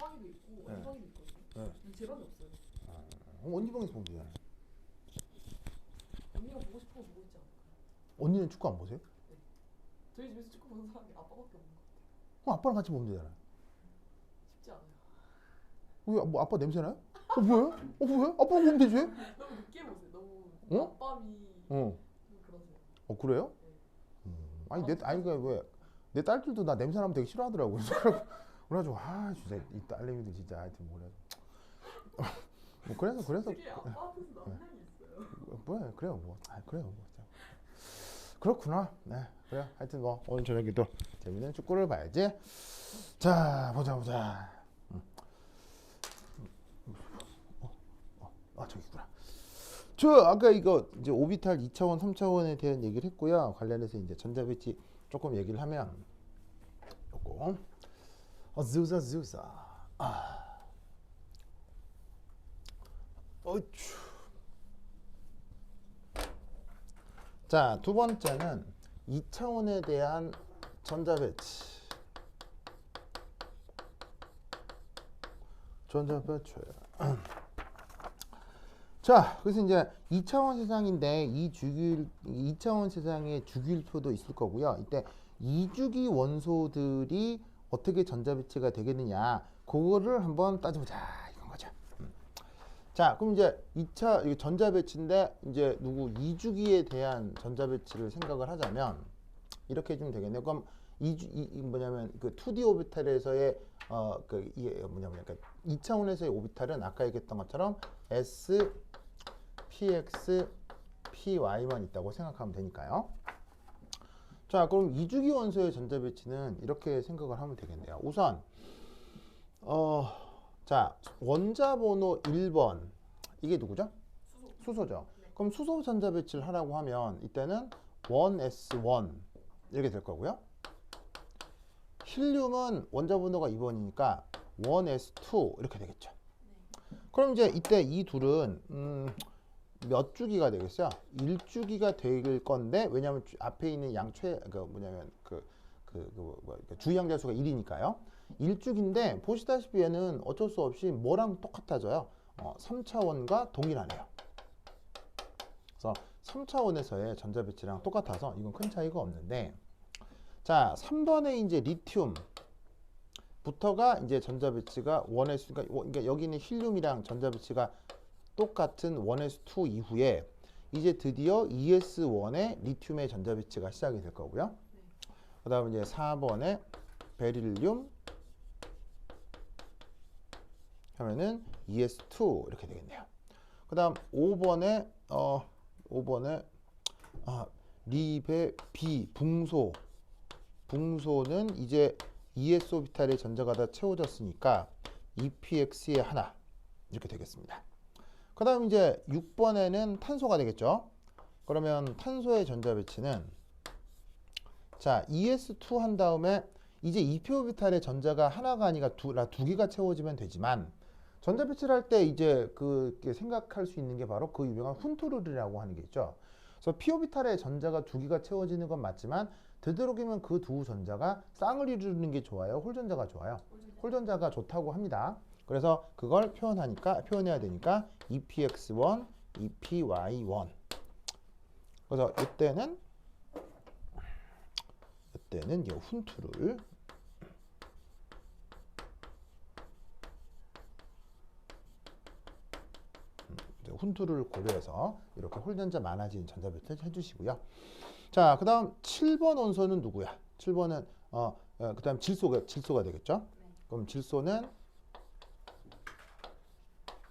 방에도 있고 언니 방에도 있거든요. 네. 근데 제 방에 없어요. 언니 방에서 보면 되잖아요. 언니가 보고 싶은 거 보고 있지 않을까요? 언니는 축구 안 보세요? 네. 저희 집에서 축구 보는 사람이 아빠밖에 없는 것 같아요. 그럼 아빠랑 같이 보면 되잖아요. 쉽지 않아요. 왜, 뭐 아빠 냄새 나요? 뭐예요? 뭐예요? 아빠랑 보면 되지? 너무 늦게 보세요. 너무 아빠미 어. 그러세요. 그래요? 네. 아니 아니 왜 내 딸들도 나 냄새 나면 되게 싫어하더라고. 그래가지고 진짜 이 딸내미들 진짜 하여튼 그래서 되게 아빠 앞에서 남량이 있어요. 뭐야 그래요 그래요 그렇구나. 네 그래 하여튼 오늘 저녁에 또 재밌는 축구를 봐야지. 자 보자. 저기 있구나. 저 아까 이거 이제 오비탈 2차원 3차원에 대한 얘기를 했고요. 관련해서 이제 전자배치 조금 얘기를 하면 요거 zuza 어쭈. 자, 두 번째는 2차원에 대한 전자배치. 자, 그래서 이제 2차원 세상인데 2차원 세상에 주기율표도 있을 거고요. 이때 2주기 원소들이 어떻게 전자배치가 되겠느냐, 그거를 한번 따져보자 이건 거죠. 자, 그럼 이제 2차 전자배치인데 이제 2주기에 대한 전자배치를 생각을 하자면 이렇게 해주면 되겠네요. 그럼 뭐냐면 그 2D 오비탈에서의 이게 뭐냐면 그러니까 2차원에서의 오비탈은 아까 얘기했던 것처럼 S, PX, PY만 있다고 생각하면 되니까요. 자, 그럼 2주기 원소의 전자배치는 이렇게 생각을 하면 되겠네요. 우선 자, 원자 번호 1번 이게 누구죠? 수소죠. 네. 그럼 수소 전자배치를 하라고 하면 이때는 1s1 이렇게 될 거고요. 힐륨은 원자 번호가 2번이니까 1s2 이렇게 되겠죠. 네. 그럼 이제 이때 이 둘은 몇 주기가 되겠어요? 1주기가 될 건데, 왜냐하면 앞에 있는 주양자 수가 1이니까요. 1주기인데 보시다시피 얘는 어쩔 수 없이 뭐랑 똑같아져요? 3차원과 동일하네요. 그래서 3차원에서의 전자배치랑 똑같아서 이건 큰 차이가 없는데, 자, 3번에 이제 리튬부터가 이제 전자배치가 1s, 그러니까 여기는 힐륨이랑 전자배치가 똑같은 1s2 이후에 이제 드디어 2s1의 리튬의 전자배치가 시작이 될 거고요. 네. 그 다음에 이제 4번에 베릴륨 하면은 2s2 이렇게 되겠네요. 그 다음 5번에 리베비 붕소는 이제 2s 오비탈의 전자가 다 채워졌으니까 EPX의 하나 이렇게 되겠습니다. 그 다음 이제 6번에는 탄소가 되겠죠. 그러면 탄소의 전자배치는 자 2s2 한 다음에 이제 2p 오비탈의 전자가 하나가 아니라 두 개가 채워지면 되지만, 전자배치를 할 때 이제 그게 생각할 수 있는 게 바로 그 유명한 훈투르리라고 하는 게 있죠. 그래서 p 오비탈의 전자가 두 개가 채워지는 건 맞지만 되도록이면 그 두 전자가 쌍을 이루는 게 좋아요, 홀전자가 좋아요? 홀전자가 좋다고 합니다. 그래서 그걸 표현해야 되니까 EPX1, EPY1. 그래서 이때는 이 훈투를 고려해서 이렇게 홀전자 많아진 전자배치를 해주시고요. 자, 그 다음 7번 원소는 누구야? 7번은 그 다음 질소가 되겠죠? 네. 그럼 질소는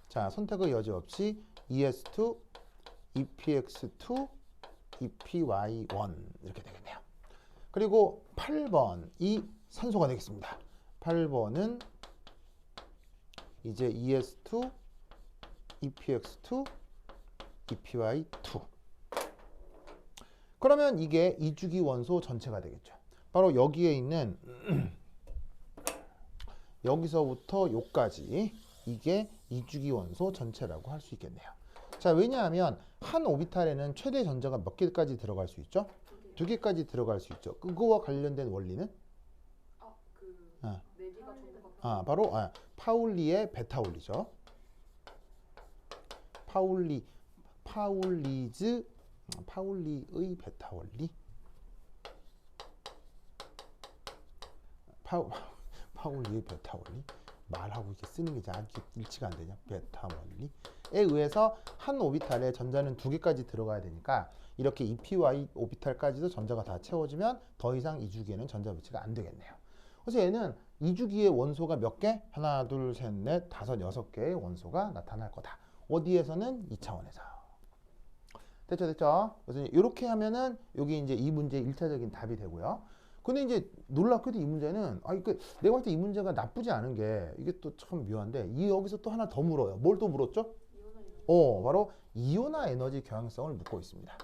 자, 선택의 여지 없이 ES2, EPX2, EPY1 이렇게 되겠네요. 그리고 8번이 산소가 되겠습니다. 8번은 이제 ES2, EPX2, EPY2. 그러면 이게 2주기 원소 전체가 되겠죠. 바로 여기에 있는 여기서부터 여기까지 이게 2주기 원소 전체라고 할 수 있겠네요. 자, 왜냐하면 한 오비탈에는 최대 전자가 몇 개까지 들어갈 수 있죠? 2개까지 들어갈 수 있죠. 그거와 관련된 원리는? 네 개가 전부 같은. 파울리의 베타올리죠. 파울리의 베타올리. 파울리의 베타올리. 말하고 이렇게 쓰는 게 잘 일치가 안 되냐? 베타올리에 의해서 한 오비탈에 전자는 2개까지 들어가야 되니까 이렇게 EPY 오비탈까지도 전자가 다 채워지면 더 이상 2주기에는 전자 배치가 안 되겠네요. 그래서 얘는 2주기의 원소가 몇 개? 하나, 둘, 셋, 넷, 다섯, 6개의 원소가 나타날 거다. 어디에서는 2차원에서. 됐죠? 그래서 이렇게 하면은 여기 이제 이 문제의 1차적인 답이 되고요. 근데 이제 놀랍게도 이 문제는 내가 볼 때 이 문제가 나쁘지 않은 게 이게 또 참 묘한데 여기서 또 하나 더 물어요. 뭘 또 물었죠? 바로 이온화 에너지 경향성을 묻고 있습니다.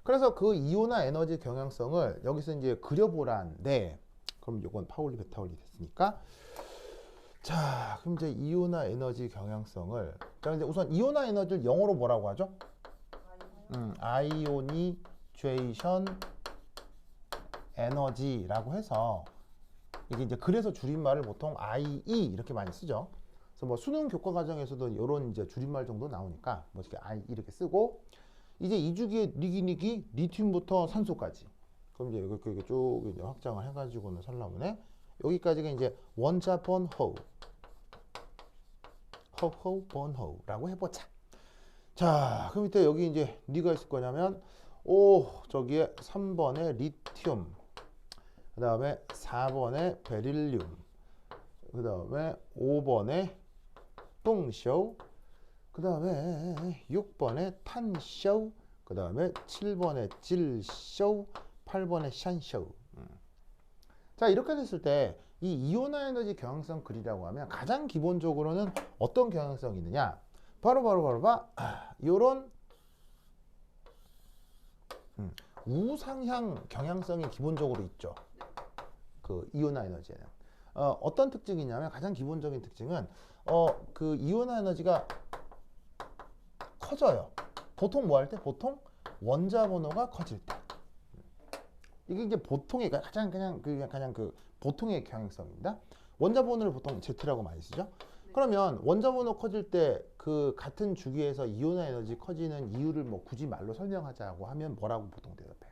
그래서 그 이온화 에너지 경향성을 여기서 이제 그려보라는데, 그럼 이건 파울리 베타올리 됐으니까, 자, 그럼 이제 이온화 에너지 경향성을, 자, 이제 우선 이온화 에너지를 영어로 뭐라고 하죠? 아이오니제이션 에너지라고 해서, 이게 이제 그래서 줄임말을 보통 IE 이렇게 많이 쓰죠. 그래서 뭐 수능 교과 과정에서도 이런 이제 줄임말 정도 나오니까 뭐 이렇게 IE 이렇게 쓰고, 이제 2주기의 리튬부터 산소까지. 그럼 이제 이렇게 쭉 이제 확장을 해가지고는 살라문에 여기까지가 이제 원자 번호우, 번호우라고 해보자. 자, 그럼 이때 여기 이제 니가 있을 거냐면, 저기에 3번에 리튬, 그 다음에 4번에 베릴륨, 그 다음에 5번에 똥쇼, 그 다음에 6번에 탄쇼, 그 다음에 7번에 질쇼, 8번에 샨쇼. 자, 이렇게 됐을 때 이 이온화 에너지 경향성 그리라고 하면 가장 기본적으로는 어떤 경향성이 있느냐? 바로 요런 우상향 경향성이 기본적으로 있죠. 그 이온화 에너지에는. 어떤 특징이 있냐면 가장 기본적인 특징은 그 이온화 에너지가 커져요. 보통 뭐 할 때? 보통 원자 번호가 커질 때. 이게 이제 보통의 가장 그냥 그 보통의 경향성입니다. 원자 번호를 보통 Z라고 많이 쓰죠. 그러면 원자 번호 커질 때 그 같은 주기에서 이온화 에너지 커지는 이유를 뭐 굳이 말로 설명하자고 하면 뭐라고 보통 대답해요?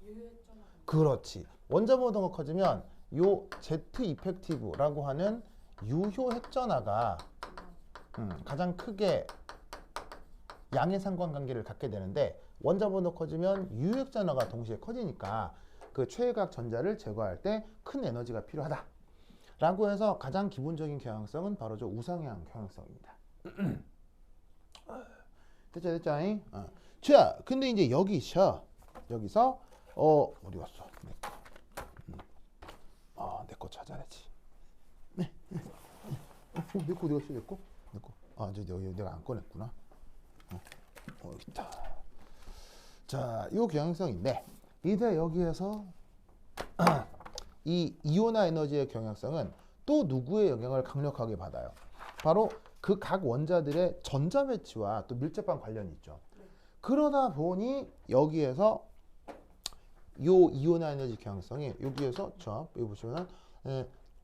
유효했잖아. 그렇지. 원자 번호가 커지면 요 Z 이펙티브라고 하는 유효 핵전하가 가장 크게 양의 상관관계를 갖게 되는데, 원자 번호 커지면 유효핵전하가 동시에 커지니까 그 최외각 전자를 제거할 때 큰 에너지가 필요하다 라고 해서 가장 기본적인 경향성은 바로 저 우상향 경향성입니다. 됐죠? 자, 근데 이제 여기서 어디 갔어? 내 거 찾아야지. 내 거 어디 갔어? 내 거? 여기 내가 안 꺼냈구나. 여기 있다. 자, 이 경향성인데, 이제 여기에서 이 이온화 에너지의 경향성은 또 누구의 영향을 강력하게 받아요? 바로 그 각 원자들의 전자 배치와 또 밀접한 관련이 있죠. 그러다 보니 여기에서 요 이온화 에너지 경향성이 여기에서 여기 보시면은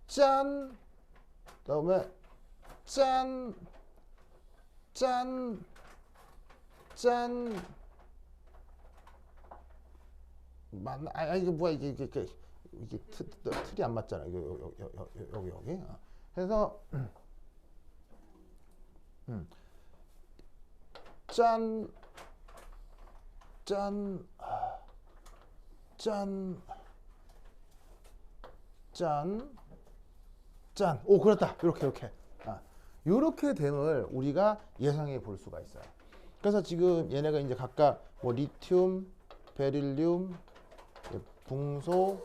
짠, 그다음에 짠 맞나? 이게 뭐야 이게 틀이 안 맞잖아. 여기. 해서 짠. 오, 그렇다. 이렇게. 요렇게 됨을 우리가 예상해 볼 수가 있어요. 그래서 지금 얘네가 이제 각각 뭐 리튬, 베릴륨, 붕소,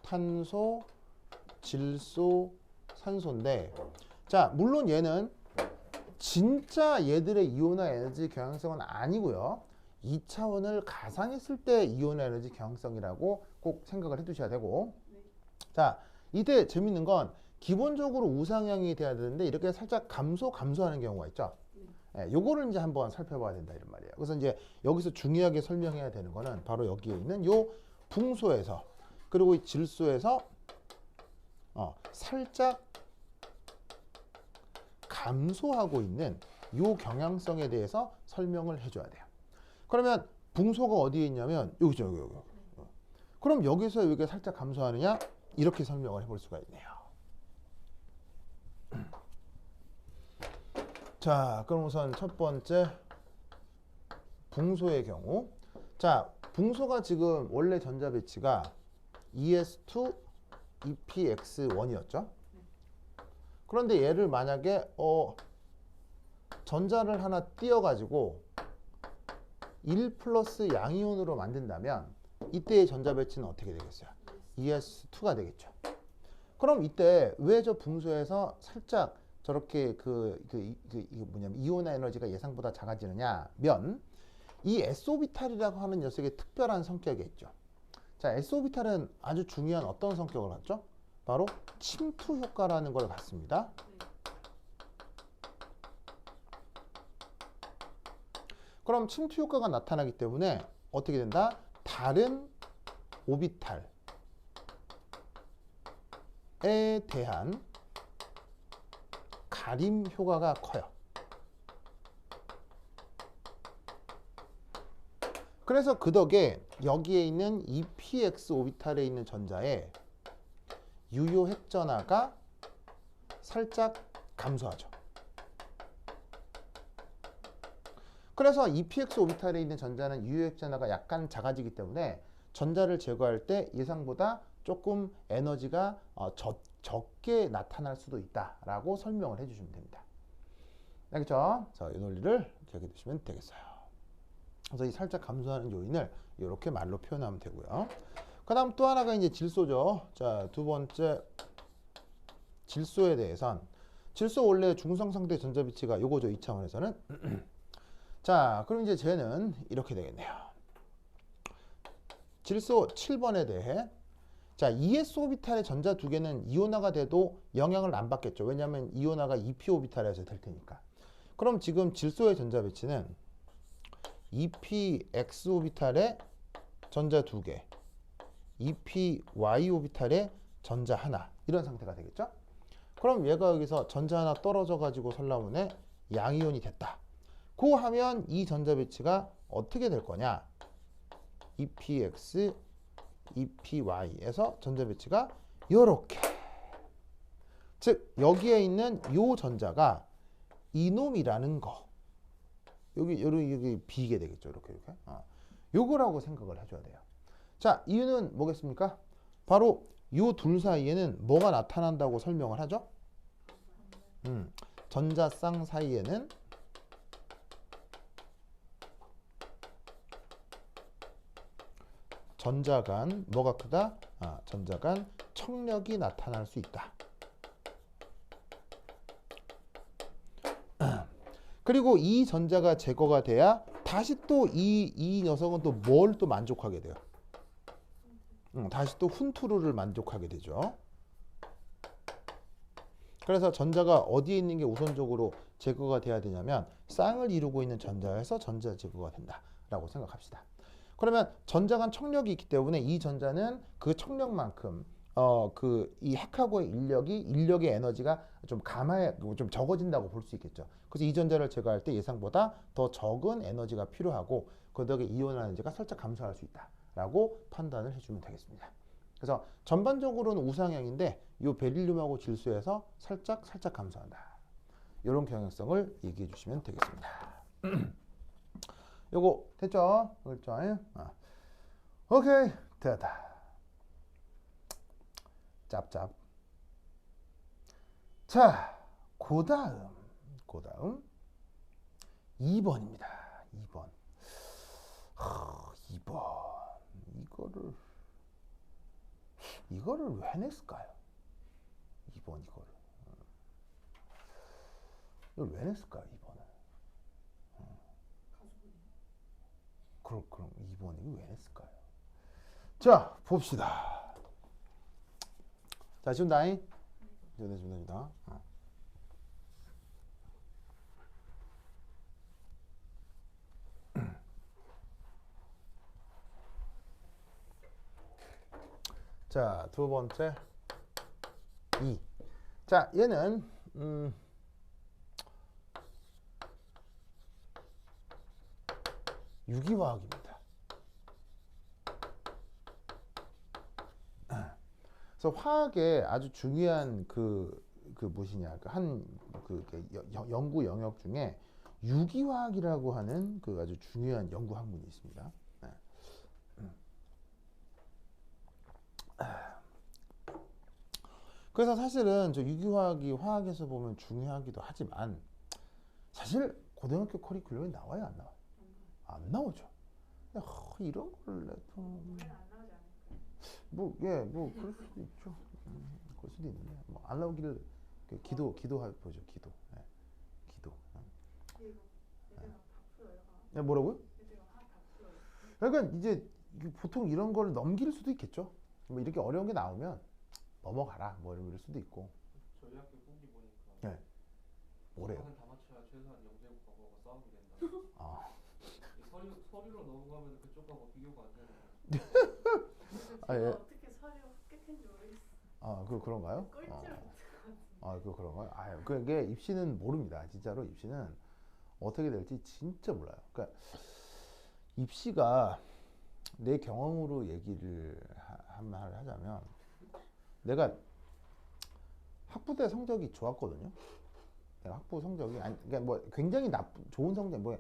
탄소, 질소, 산소인데, 자, 물론 얘는 진짜 얘들의 이온화 에너지 경향성은 아니고요. 2차원을 가상했을 때 이온화 에너지 경향성이라고 꼭 생각을 해 두셔야 되고, 자, 이때 재밌는 건 기본적으로 우상향이 돼야 되는데 이렇게 살짝 감소하는 경우가 있죠. 예, 요거를 이제 한번 살펴봐야 된다 이런 말이에요. 그래서 이제 여기서 중요하게 설명해야 되는 거는 바로 여기에 있는 요 붕소에서 그리고 이 질소에서 살짝 감소하고 있는 요 경향성에 대해서 설명을 해줘야 돼요. 그러면 붕소가 어디에 있냐면 여기죠, 여기. 그럼 여기서 여기가 살짝 감소하느냐? 이렇게 설명을 해볼 수가 있네요. 자, 그럼 우선 첫 번째 붕소의 경우. 자, 붕소가 지금 원래 전자 배치가 ES2 EPX1이었죠. 그런데 얘를 만약에 전자를 하나 띄어가지고 1 플러스 양이온으로 만든다면 이때의 전자 배치는 어떻게 되겠어요? ES2가 되겠죠. 그럼 이때 왜 저 붕소에서 살짝 저렇게 이온화 에너지가 예상보다 작아지느냐면 이 S오비탈이라고 하는 녀석의 특별한 성격이 있죠. 자, S오비탈은 아주 중요한 어떤 성격을 갖죠? 바로 침투 효과라는 걸 갖습니다. 그럼 침투 효과가 나타나기 때문에 어떻게 된다? 다른 오비탈에 대한 가림 효과가 커요. 그래서 그 덕에 여기에 있는 EPX 오비탈에 있는 전자의 유효 핵전하가 살짝 감소하죠. 그래서 EPX 오비탈에 있는 전자는 유효 핵전하가 약간 작아지기 때문에 전자를 제거할 때 예상보다 조금 에너지가 적게 나타날 수도 있다라고 설명을 해주시면 됩니다. 알겠죠? 자, 이 논리를 기억해 두시면 되겠어요. 그래서 이 살짝 감소하는 요인을 이렇게 말로 표현하면 되고요. 그 다음 또 하나가 이제 질소죠. 자, 두 번째 질소에 대해선 질소 원래 중성상대 전자 비치가 요거죠. 이 차원에서는. 자, 그럼 이제 쟤는 이렇게 되겠네요. 질소 7번에 대해 자, ES 오비탈의 전자 두 개는 이온화가 돼도 영향을 안 받겠죠. 왜냐하면 이온화가 EP 오비탈에서 될 테니까. 그럼 지금 질소의 전자 배치는 EPX 오비탈의 전자 두 개, EPY 오비탈의 전자 하나 이런 상태가 되겠죠. 그럼 얘가 여기서 전자 하나 떨어져 가지고 설라문에 양이온이 됐다. 고 하면 이 전자 배치가 어떻게 될 거냐? EPX, EPY에서 전자 배치가 요렇게. 즉 여기에 있는 요 전자가 이놈이라는 거. 여기 비게 되겠죠. 이렇게. 요거라고 생각을 해줘야 돼요. 자, 이유는 뭐겠습니까? 바로 요 둘 사이에는 뭐가 나타난다고 설명을 하죠? 전자쌍 사이에는 전자 간 뭐가 크다? 전자 간 청력이 나타날 수 있다. 그리고 이 전자가 제거가 돼야 다시 또 이 녀석은 또 뭘 또 만족하게 돼요? 다시 또 훈투루를 만족하게 되죠. 그래서 전자가 어디에 있는 게 우선적으로 제거가 돼야 되냐면 쌍을 이루고 있는 전자에서 전자 제거가 된다라고 생각합시다. 그러면 전자 간 청력이 있기 때문에 이 전자는 그 청력만큼 이 핵하고의 인력의 에너지가 좀 좀 적어진다고 볼 수 있겠죠. 그래서 이 전자를 제거할 때 예상보다 더 적은 에너지가 필요하고 그 덕에 이온화 에너지가 살짝 감소할 수 있다라고 판단을 해주면 되겠습니다. 그래서 전반적으로는 우상향인데 이 베릴륨하고 질소에서 살짝 감소한다. 이런 경향성을 얘기해 주시면 되겠습니다. 요거 됐죠? 그렇죠? 오케이, 됐다. 짭짭. 자, 그 다음 2번입니다. 2번. 2번. 이거를 왜 냈을까요? 2번 이걸 왜 냈을까요? 2번을. 그럼 2번 이거 왜 냈을까요? 자, 봅시다. 자, 지금 나이 됩니다. 자, 두 번째 2. 자, 얘는 유기화학입니다. 그래서 화학의 아주 중요한 그 무엇이냐, 연구 영역 중에 유기화학이라고 하는 그 아주 중요한 연구 학문이 있습니다. 그래서 사실은 저 유기화학이 화학에서 보면 중요하기도 하지만 사실 고등학교 커리큘럼에 나와요, 안 나와요? 안 나오죠. 이런 걸 뭐, 예, 뭐 그럴 수도 있죠. 그럴 수도 있는데 뭐 안 나오기를 기도해 보죠. 기도. 예. 기도. 예, 뭐라고요? 그러니까 이제 보통 이런 걸 넘길 수도 있겠죠. 뭐 이렇게 어려운 게 나오면 넘어가라 뭐 이럴 수도 있고. 저희 학교 후기 보니까 네. 뭐래요? 다 맞춰야 최소한 영재국하고 싸우게 된다. 아. 서류로 넘어가면 그쪽하고 비교가 안 되는 아, 예. 어떻게 서류 합격했는지 모르겠어요. 아, 그런가요? 꼴찌를 못할 것 같은데. 아, 그런가요? 아, 그게 입시는 모릅니다. 진짜로 입시는 어떻게 될지 진짜 몰라요. 그러니까 입시가 내 경험으로 얘기를 한 말을 하자면 내가 학부대 성적이 좋았거든요. 내가 학부 성적이 아니 그러니까 뭐 굉장히 좋은 성적 뭐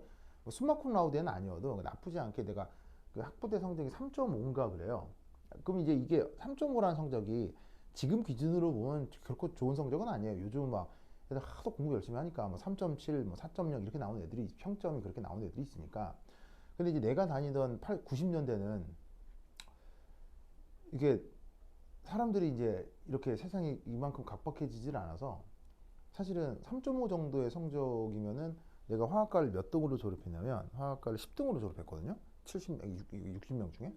숨막힌 라우드는 아니어도 나쁘지 않게 내가 그 학부대 성적이 3.5인가 그래요. 그럼 이제 이게 3.5라는 성적이 지금 기준으로 보면 결코 좋은 성적은 아니에요. 요즘 막 애들 하도 공부 열심히 하니까 뭐 3.7, 뭐 4.0 이렇게 나오는 애들이 평점이 그렇게 나오는 애들이 있으니까. 근데 이제 내가 다니던 90년대는 이게 사람들이 이제 이렇게 세상이 이만큼 각박해지질 않아서 사실은 3.5 정도의 성적이면은 내가 화학과를 몇 등으로 졸업했냐면 화학과를 10등으로 졸업했거든요. 60명 중에.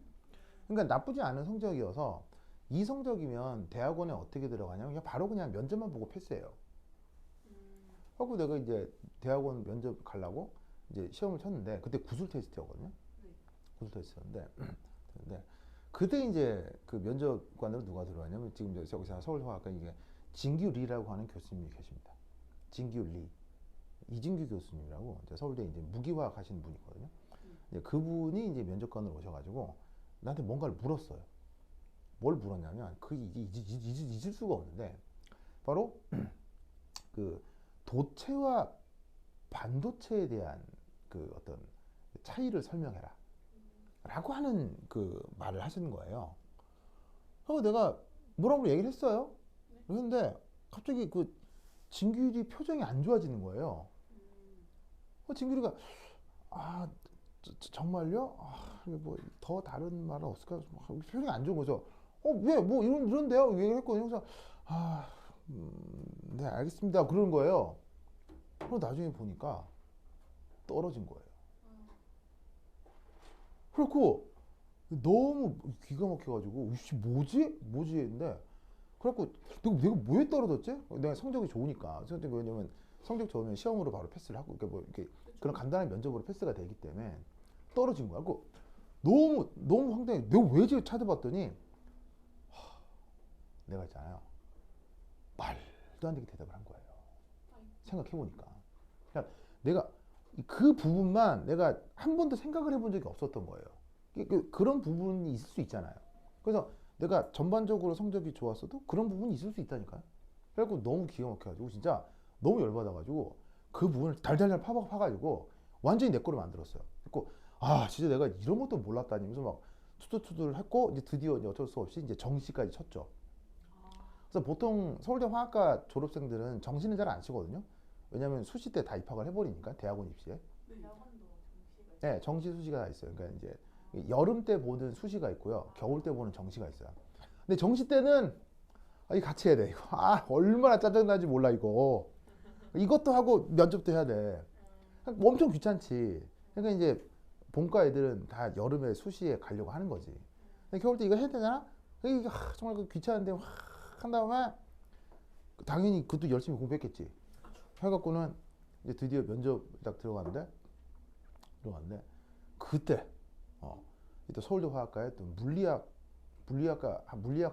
그러니까 나쁘지 않은 성적이어서 이 성적이면 대학원에 어떻게 들어가냐면 그냥 바로 그냥 면접만 보고 패스해요. 하고 내가 이제 대학원 면접 가려고 이제 시험을 쳤는데 그때 구술 테스트였거든요. 구술 테스트였는데 근데 그때 이제 그 면접관으로 누가 들어왔냐면 지금 여기서 서울화학과 이게 진규 리라고 하는 교수님이 계십니다. 진규 리. 이진규 교수님이라고 이제 서울대 이제 무기화학 하시는 분이거든요. 이제 그분이 이제 면접관으로 오셔가지고 나한테 뭔가를 물었어요. 뭘 물었냐면 그 잊을 수가 없는데 바로 그 도체와 반도체에 대한 그 어떤 차이를 설명해라 라고 하는 그 말을 하시는 거예요. 그래서 내가 뭐라고 얘기를 했어요. 그런데 갑자기 그 진규리 표정이 안 좋아지는 거예요. 진규리가 정말요? 뭐 더 다른 말은 없을까? 표정이 안 좋은 거죠. 왜 뭐 이런데요? 얘기를 했거든요. 그래서 네 알겠습니다. 그러는 거예요. 그리고 나중에 보니까 떨어진 거예요. 그렇고 너무 기가 막혀가지고 뭐지 했는데 그래갖고 내가 뭐에 떨어졌지? 내가 성적이 좋으니까 왜냐면 성적 좋으면 시험으로 바로 패스를 하고 그러니까 뭐 이렇게 그런 간단한 면접으로 패스가 되기 때문에 떨어진 거야. 그 너무 황당해. 내가 왜 찾아봤더니 내가 있잖아요. 말도 안 되게 대답을 한 거예요. 생각해보니까. 그러니까 내가 그 부분만 내가 한 번도 생각을 해본 적이 없었던 거예요. 그런 부분이 있을 수 있잖아요. 그래서 내가 전반적으로 성적이 좋았어도 그런 부분이 있을 수 있다니까요. 그래갖고 너무 기가 막혀가지고 진짜 너무 열받아가지고 그 부분을 달달달 파가지고 완전히 내 거로 만들었어요. 그래갖고 진짜 내가 이런 것도 몰랐다니 면서 막 투덜투덜 했고 이제 드디어 이제 어쩔 수 없이 이제 정시까지 쳤죠. 그래서 보통 서울대 화학과 졸업생들은 정시는 잘 안 치거든요. 왜냐하면 수시 때 다 입학을 해버리니까 대학원 입시에. 대학원도 정시가 있어요. 네, 정시 수시가 다 있어요. 그러니까 이제 여름 때 보는 수시가 있고요, 겨울 때 보는 정시가 있어요. 근데 정시 때는 이 같이 해야 돼. 이거 얼마나 짜증나지 몰라 이거. 이것도 하고 면접도 해야 돼. 엄청 귀찮지. 그러니까 이제 본과 애들은 다 여름에 수시에 가려고 하는 거지. 근데 겨울 때 이거 해야 되잖아. 이게 정말 귀찮은데 한 다음에 당연히 그것도 열심히 공부했겠지. 해갖고는 이제 드디어 면접 딱 들어갔는데 그때 또 서울대 화학과에 또 물리학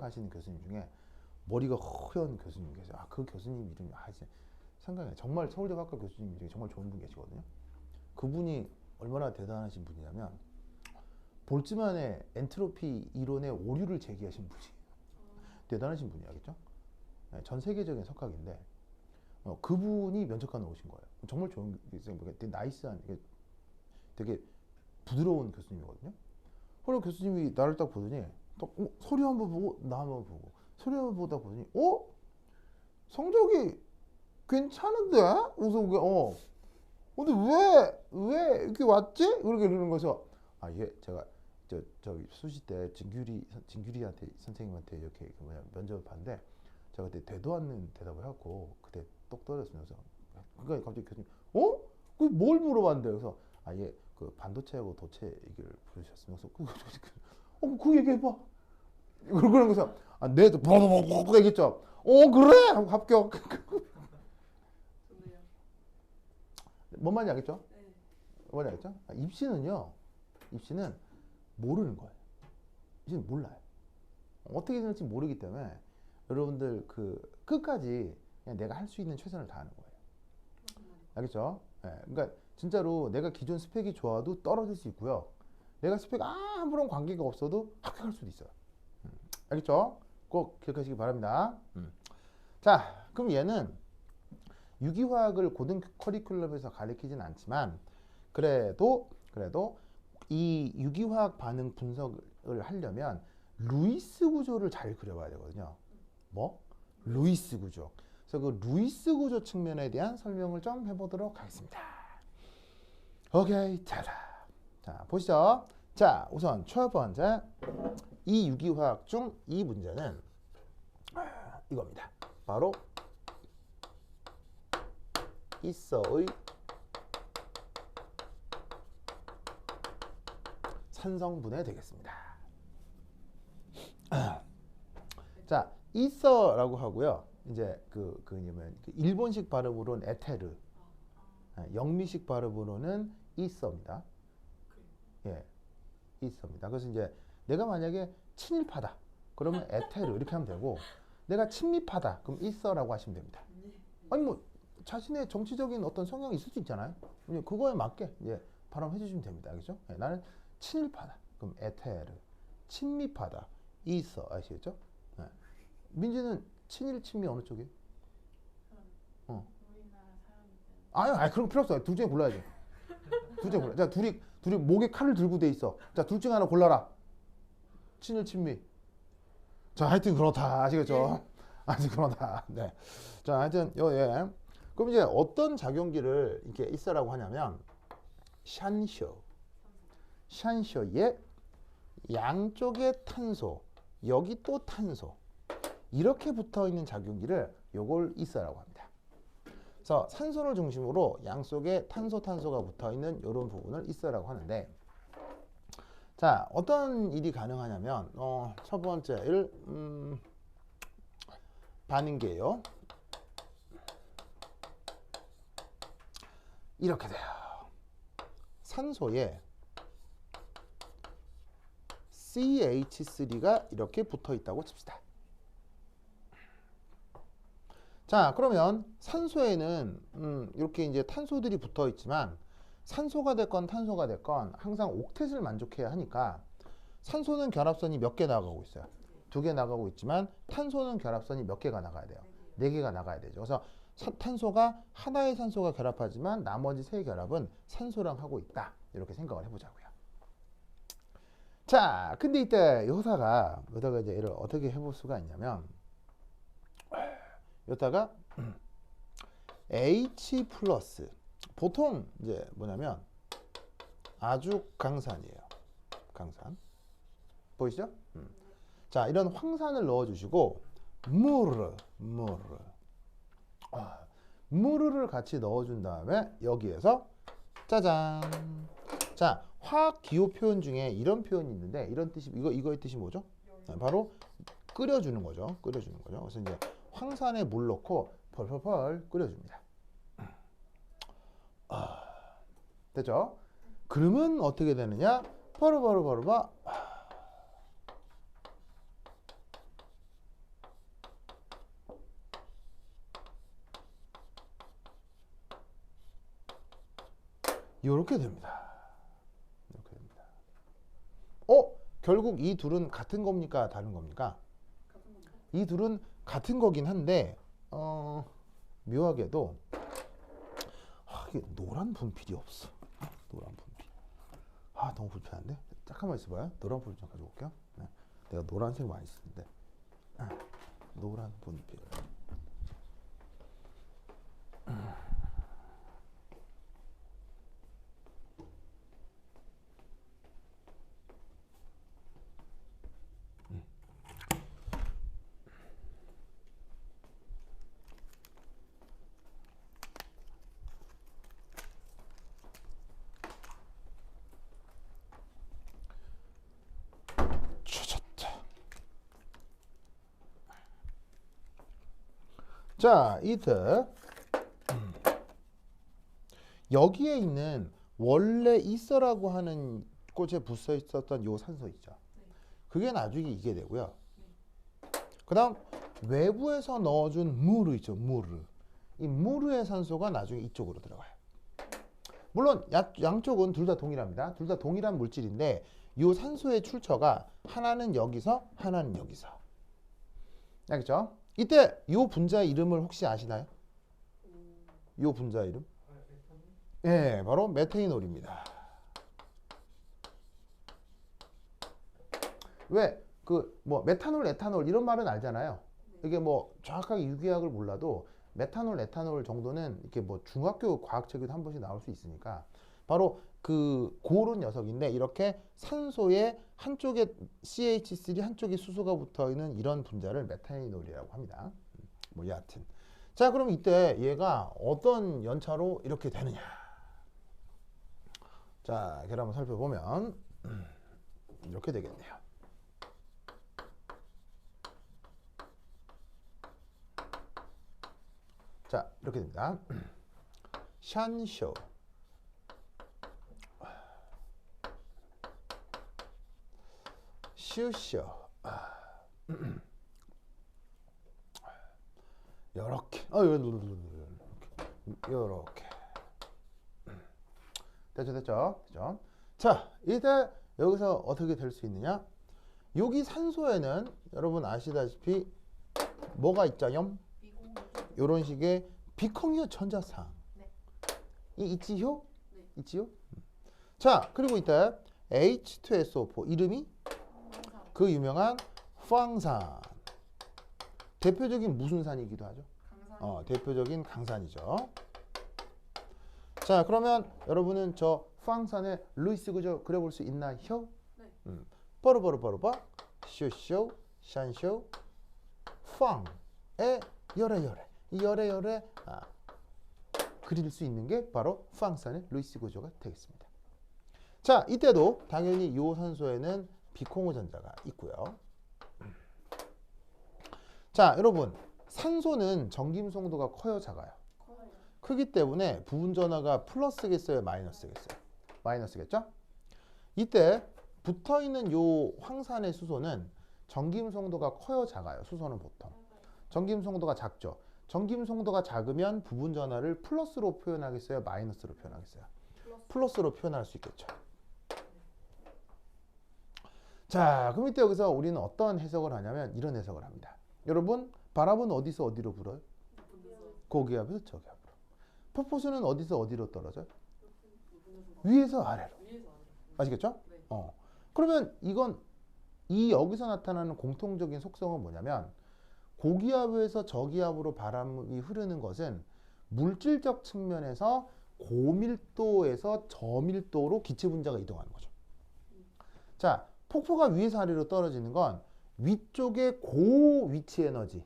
하시는 교수님 중에 머리가 허연 교수님 계세요. 그 교수님 이름이 진짜 생각이 나요. 정말 서울대 화학과 교수님 중에 정말 좋은 분 계시거든요. 그분이 얼마나 대단하신 분이냐면 볼츠만의 엔트로피 이론의 오류를 제기하신 분이에요. 대단하신 분이야겠죠? 네, 전 세계적인 석학인데 그분이 면접관에 오신 거예요. 정말 좋은 되게 나이스한 되게 부드러운 교수님이거든요. 그리고 교수님이 나를 딱 보더니 소리 한번 보고 나 한번 보고 소리 한번 보다 보더니 성적이 괜찮은데? 그래서 근데 왜 이렇게 왔지? 이러는 거죠. 예, 제가 저기 수시 때 진규리한테 선생님한테 이렇게 면접을 봤는데 제가 그때 되도 않는 대답을 해갖고 그때 똑 떨어졌으면서 그러니까 갑자기 교수님 그 뭘 물어봤는데 그래서 예, 그 반도체하고 도체 얘기를 부르셨으면서 그 얘기해봐. 그런 거서 내도 뭐 얘기했죠. 그래 하고 합격. 좋네요. 뭔 말인지 알겠죠? 네. 뭔 말인지 알겠죠? 입시는 모르는 거예요. 입시는 몰라요. 어떻게 될지 모르기 때문에 여러분들 그 끝까지 그냥 내가 할 수 있는 최선을 다하는 거예요. 알겠죠? 그러니까 진짜로 내가 기존 스펙이 좋아도 떨어질 수 있고요. 내가 스펙 아무런 관계가 없어도 합격할 수도 있어요. 알겠죠? 꼭 기억하시기 바랍니다. 자, 그럼 얘는 유기화학을 고등 커리큘럼에서 가르치진 않지만 그래도 이 유기화학 반응 분석을 하려면 루이스 구조를 잘 그려봐야 되거든요. 뭐? 루이스 구조. 그래서 그 루이스 구조 측면에 대한 설명을 좀 해보도록 하겠습니다. 오케이, 자, 보시죠. 자, 우선 첫 번째 이 유기화학 중 이 문제는 이겁니다. 바로 이서의 산성분해 되겠습니다. 자, 이서라고 하고요. 이제 뭐냐면 일본식 발음으로는 에테르, 영미식 발음으로는 이서입니다. 예, 이서입니다. 그래서 이제 내가 만약에 친일파다, 그러면 에테르 이렇게 하면 되고, 내가 친미파다, 그럼 이서라고 하시면 됩니다. 아니 뭐 자신의 정치적인 어떤 성향이 있을 수 있잖아요. 그거에 맞게 이제 발음해 주시면 됩니다. 알겠죠? 예, 나는 친일파다, 그럼 에테르. 친미파다, 이서. 아시겠죠? 예. 민지는 친일, 친미 어느 쪽이에요? 우리나라 사람이든. 아니 그런 거 필요 없어요. 둘 중에 골라야지. 둘 중에 골라. 자, 둘이 목에 칼을 들고 돼 있어. 자, 둘 중에 하나 골라라. 친일, 친미. 자, 하여튼 그렇다. 아시겠죠? 하여튼 그렇다. 네. 자, 하여튼 예. 그럼 이제 어떤 작용기를 이렇게 있어라고 하냐면 샨쇼의 양쪽에 탄소, 여기 또 탄소, 이렇게 붙어 있는 작용기를 요걸 있어라고 합니다. 그래서 산소를 중심으로 양쪽에 탄소가 붙어 있는 이런 부분을 있어라고 하는데, 자, 어떤 일이 가능하냐면 첫 번째 일 반응계예요. 이렇게 돼요. 산소에 CH3가 이렇게 붙어 있다고 칩시다. 자, 그러면 산소에는 이렇게 이제 탄소들이 붙어 있지만 산소가 됐건 탄소가 됐건 항상 옥텟을 만족해야 하니까 산소는 결합선이 몇 개 나가고 있어요? 2개 나가고 있지만 탄소는 결합선이 몇 개가 나가야 돼요? 4개가 나가야 되죠. 그래서 탄소가 하나의 산소가 결합하지만 나머지 3 결합은 산소랑 하고 있다. 이렇게 생각을 해보자고요. 자, 근데 이때 여기다가 이제 얘를 어떻게 해볼 수가 있냐면 여기다가 H 플러스, 보통 이제 뭐냐면 아주 강산이에요. 강산 보이시죠? 자, 이런 황산을 넣어주시고 무르를 같이 넣어준 다음에 여기에서 짜잔. 자, 화학 기호 표현 중에 이런 표현이 있는데 이런 뜻이 이거의 뜻이 뭐죠? 바로 끓여주는 거죠. 그래서 이제 황산에 물 넣고 펄펄펄 끓여줍니다. 됐죠? 그러면 어떻게 되느냐? 바로바로바로바 이렇게 됩니다. 이렇게 됩니다. 결국 이 둘은 같은 겁니까? 다른 겁니까? 같은 건가? 이 둘은 같은 거긴 한데 묘하게도 이게 노란 분필이 없어. 노란 분필. 너무 불편한데? 잠깐만 있어봐요. 노란 분필 좀 가지고 올게요. 네. 내가 노란색 많이 쓰는데. 노란 분필. 자, 이때 여기에 있는 원래 있어라고 하는 꽃에 붙어 있었던 요 산소 있죠. 그게 나중에 이게 되고요. 그 다음 외부에서 넣어준 무르 있죠. 무르. 이 무르의 산소가 나중에 이쪽으로 들어가요. 물론 양쪽은 둘 다 동일합니다. 둘 다 동일한 물질인데 요 산소의 출처가 하나는 여기서 하나는 여기서. 알겠죠? 이때 요 분자 이름을 혹시 아시나요? 요 분자 이름? 예, 바로 메테이놀입니다. 왜? 메탄올, 에탄올 이런 말은 알잖아요. 이게 정확하게 유기학을 몰라도 메탄올, 에탄올 정도는 이렇게 중학교 과학책에도 한 번씩 나올 수 있으니까 바로 그런 녀석인데 이렇게 산소에 한쪽에 CH3 한쪽에 수소가 붙어 있는 이런 분자를 메타이놀이라고 합니다. 여하튼 자, 그럼 이때 얘가 어떤 연차로 이렇게 되느냐? 자, 걔를 한번 살펴보면 이렇게 되겠네요. 자, 이렇게 됩니다. 샨쇼 슈쇼 요렇게 요렇게 됐죠? 자, 이제 여기서 어떻게 될 수 있느냐? 여기 산소에는 여러분 아시다시피 뭐가 있자요? 요런 식의 비공유 전자상 이 있지요? 있지요? 자, 그리고 이때 H2SO4 이름이 그 유명한 황산. 대표적인 무슨 산이기도 하죠? 강산. 대표적인 강산이죠. 자, 그러면 여러분은 저 황산의 루이스 구조 그려볼 수 있나요? 네. 버르버르버르버 쇼쇼 샨쇼 황의 열애열애 이 열애열애 그릴 수 있는 게 바로 황산의 루이스 구조가 되겠습니다. 자, 이때도 당연히 이 산소에는 비공유 전자가 있고요. 자, 여러분 산소는 전김송도가 커요, 작아요? 크기 때문에 부분 전하가 플러스겠어요, 마이너스겠어요? 마이너스겠죠? 이때 붙어있는 요 황산의 수소는 전김송도가 커요, 작아요? 수소는 보통 전김송도가 작죠. 전김송도가 작으면 부분 전하를 플러스로 표현하겠어요, 마이너스로 표현하겠어요? 플러스로 표현할 수 있겠죠. 자, 그럼 이때 여기서 우리는 어떤 해석을 하냐면 이런 해석을 합니다. 여러분, 바람은 어디서 어디로 불어요? 고기압에서 저기압으로. 폭포수는 어디서 어디로 떨어져요? 위에서 아래로. 아시겠죠? 그러면 이 여기서 나타나는 공통적인 속성은 뭐냐면 고기압에서 저기압으로 바람이 흐르는 것은 물질적 측면에서 고밀도에서 저밀도로 기체 분자가 이동하는 거죠. 자, 폭포가 위에서 아래로 떨어지는 건 위쪽의 고 위치 에너지,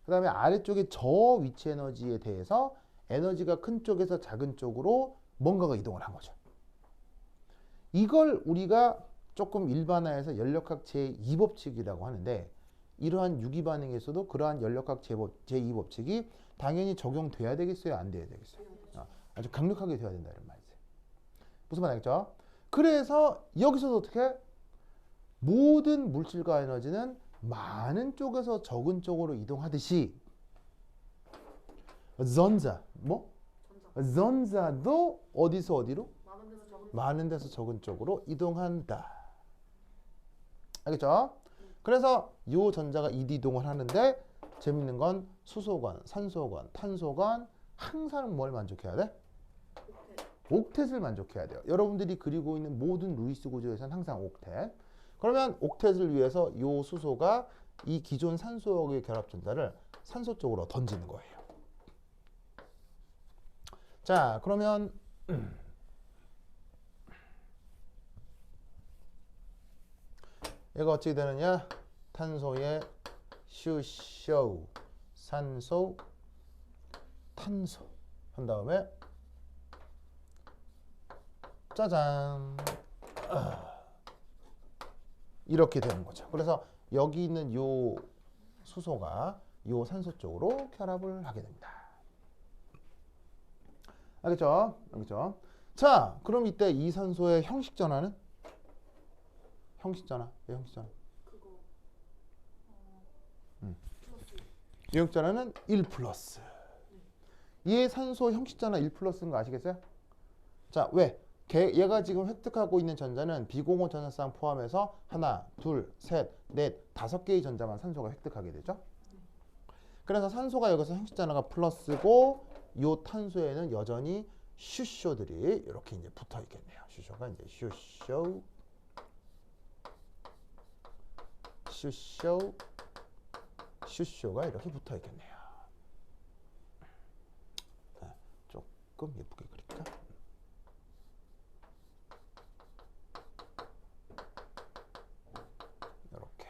그 다음에 아래쪽의 저 위치 에너지에 대해서 에너지가 큰 쪽에서 작은 쪽으로 뭔가가 이동을 한 거죠. 이걸 우리가 조금 일반화해서 연력학 제2법칙이라고 하는데 이러한 유기 반응에서도 그러한 연력학 제2법칙이 당연히 적용돼야 되겠어요? 안 돼야 되겠어요? 아주 강력하게 돼야 된다 이런 말이지. 무슨 말 알겠죠? 그래서 여기서도 어떻게? 모든 물질과 에너지는 많은 쪽에서 적은 쪽으로 이동하듯이 전자, 뭐? 전자도 어디서 어디로? 많은 데서 적은 쪽으로 이동한다. 알겠죠? 그래서 이 전자가 이동을 하는데 재밌는 건 수소관, 산소관, 탄소관 항상 뭘 만족해야 돼? 옥텟을 만족해야 돼요. 여러분들이 그리고 있는 모든 루이스 구조에서는 항상 옥텟. 그러면 옥텟을 위해서 이 수소가 이 기존 산소하고의 결합 전자를 산소 쪽으로 던지는 거예요. 자, 그러면 얘가 어떻게 되느냐? 탄소의 슈쇼, 산소, 탄소 한 다음에 짜잔 이렇게 되는 거죠. 그래서 여기 있는 요 수소가 요 산소 쪽으로 결합을 하게 됩니다. 알겠죠? 알겠죠? 자, 그럼 이때 이 산소의 형식 전환은? 형식 전환. 왜 형식 전환? 그거 유형 전환은 1 플러스. 얘 산소 형식 전환 1 플러스인 거 아시겠어요? 자, 왜? 얘가 지금 획득하고 있는 전자는 비공호 전자쌍 포함해서 하나, 둘, 셋, 넷, 5개의 전자만 산소가 획득하게 되죠. 그래서 산소가 여기서 형식 전환가 플러스고 요 탄소에는 여전히 슈쇼들이 이렇게 이제 붙어 있겠네요. 슈쇼가 이제 슈쇼, 슈쇼, 슈쇼가 이렇게 붙어 있겠네요. 조금 예쁘게 그릴까? 이렇게.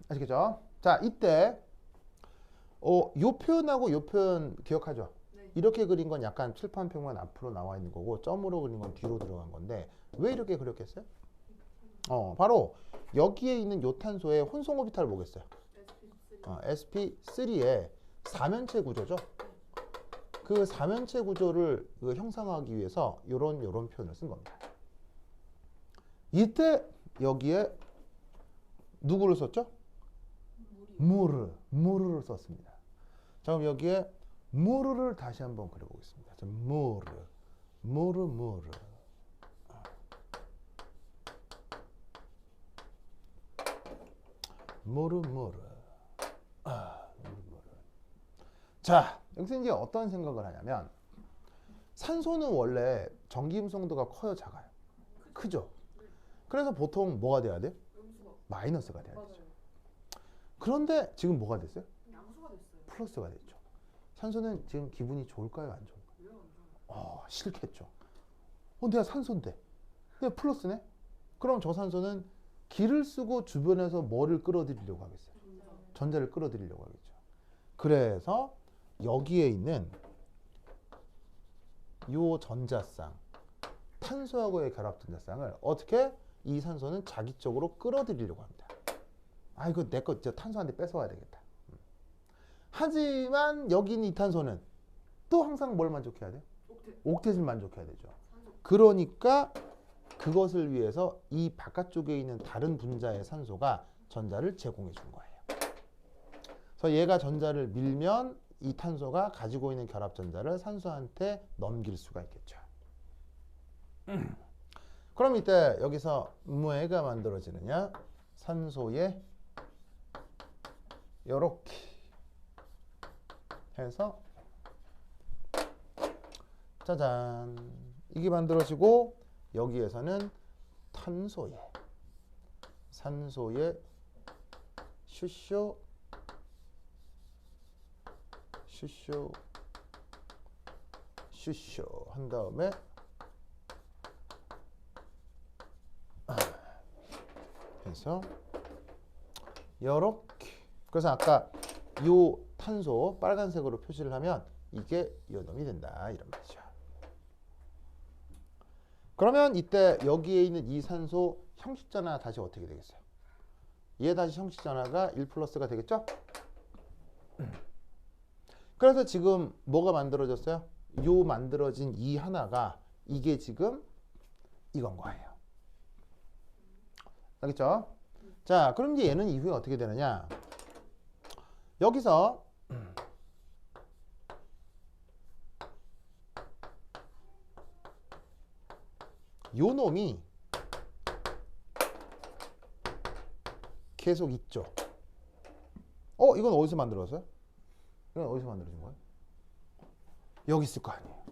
아시겠죠? 자, 이때 요 표현하고 요 표현 기억하죠? 네. 이렇게 그린 건 약간 칠판평만 앞으로 나와 있는 거고 점으로 그린 건 뒤로 들어간 건데 왜 이렇게 그렸겠어요? 바로 여기에 있는 요 탄소의 혼성 오비탈 뭐겠어요? sp3의 사면체 구조죠. 그 사면체 구조를 형성하기 위해서 요런 표현을 쓴 겁니다. 이때 여기에 누구를 썼죠? 무르를 썼습니다. 자, 그럼 여기에 무르를 다시 한번 그려보겠습니다. 자, 무르. 자, 여기서 이제 어떤 생각을 하냐면 산소는 원래 전기음성도가 커요, 작아요? 크죠? 그래서 보통 뭐가 돼야 돼? 마이너스가 돼야 되죠. 그런데 지금 뭐가 됐어요? 양수가 됐어요. 플러스가 됐죠. 산소는 지금 기분이 좋을까요, 안 좋을까요? 왜요? 안 좋아요? 싫겠죠. 내가 산소인데 내가 플러스네? 그럼 저 산소는 기를 쓰고 주변에서 뭐를 끌어들이려고 하겠어요? 전자를 끌어들이려고 하겠죠. 그래서 여기에 있는 요 전자쌍, 탄소하고의 결합 전자쌍을 어떻게 이 산소는 자기 쪽으로 끌어들이려고 합니다. 이거 내 거 탄소한테 뺏어와야 되겠다. 하지만 여기 있는 이 탄소는 또 항상 뭘 만족해야 돼요? 옥텟을 만족해야 되죠. 그러니까 그것을 위해서 이 바깥쪽에 있는 다른 분자의 산소가 전자를 제공해 준 거예요. 그래서 얘가 전자를 밀면 이 탄소가 가지고 있는 결합 전자를 산소한테 넘길 수가 있겠죠. 그럼 이때 여기서 뭐가 만들어지느냐? 산소에 요렇게 해서 짜잔 이게 만들어지고 여기에서는 산소에 슈쇼 한 다음에 해서 요렇게. 그래서 아까 요 탄소 빨간색으로 표시를 하면 이게 이온음이 된다 이런 말이죠. 그러면 이때 여기에 있는 이 산소 형식전화 다시 어떻게 되겠어요? 얘 다시 형식전화가 1 플러스가 되겠죠? 그래서 지금 뭐가 만들어졌어요? 요 만들어진 이 하나가 이게 지금 이건 거예요. 알겠죠? 자, 그럼 이제 얘는 이후에 어떻게 되느냐? 여기서 요 놈이 계속 있죠. 이건 어디서 만들었어요? 이건 어디서 만들어진 거예요? 여기 있을 거 아니에요.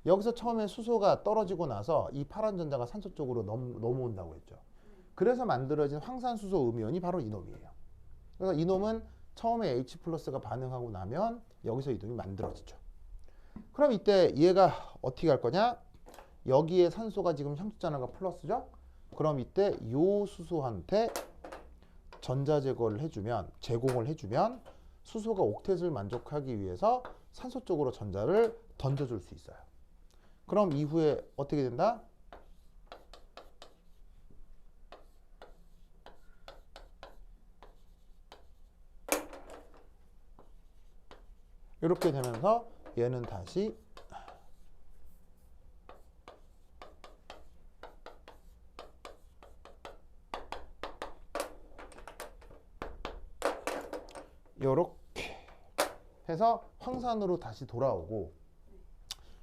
여기서 처음에 수소가 떨어지고 나서 이 파란 전자가 산소 쪽으로 넘어온다고 했죠. 그래서 만들어진 황산수소 음이온이 바로 이 놈이에요. 그래서 이 놈은 처음에 H 플러스가 반응하고 나면 여기서 이 놈이 만들어지죠. 그럼 이때 얘가 어떻게 할 거냐? 여기에 산소가 지금 형식전화가 플러스죠? 그럼 이때 요 수소한테 전자 제공을 해주면 수소가 옥텟을 만족하기 위해서 산소 쪽으로 전자를 던져줄 수 있어요. 그럼 이후에 어떻게 된다? 이렇게 되면서 얘는 다시 요렇게 해서 황산으로 다시 돌아오고,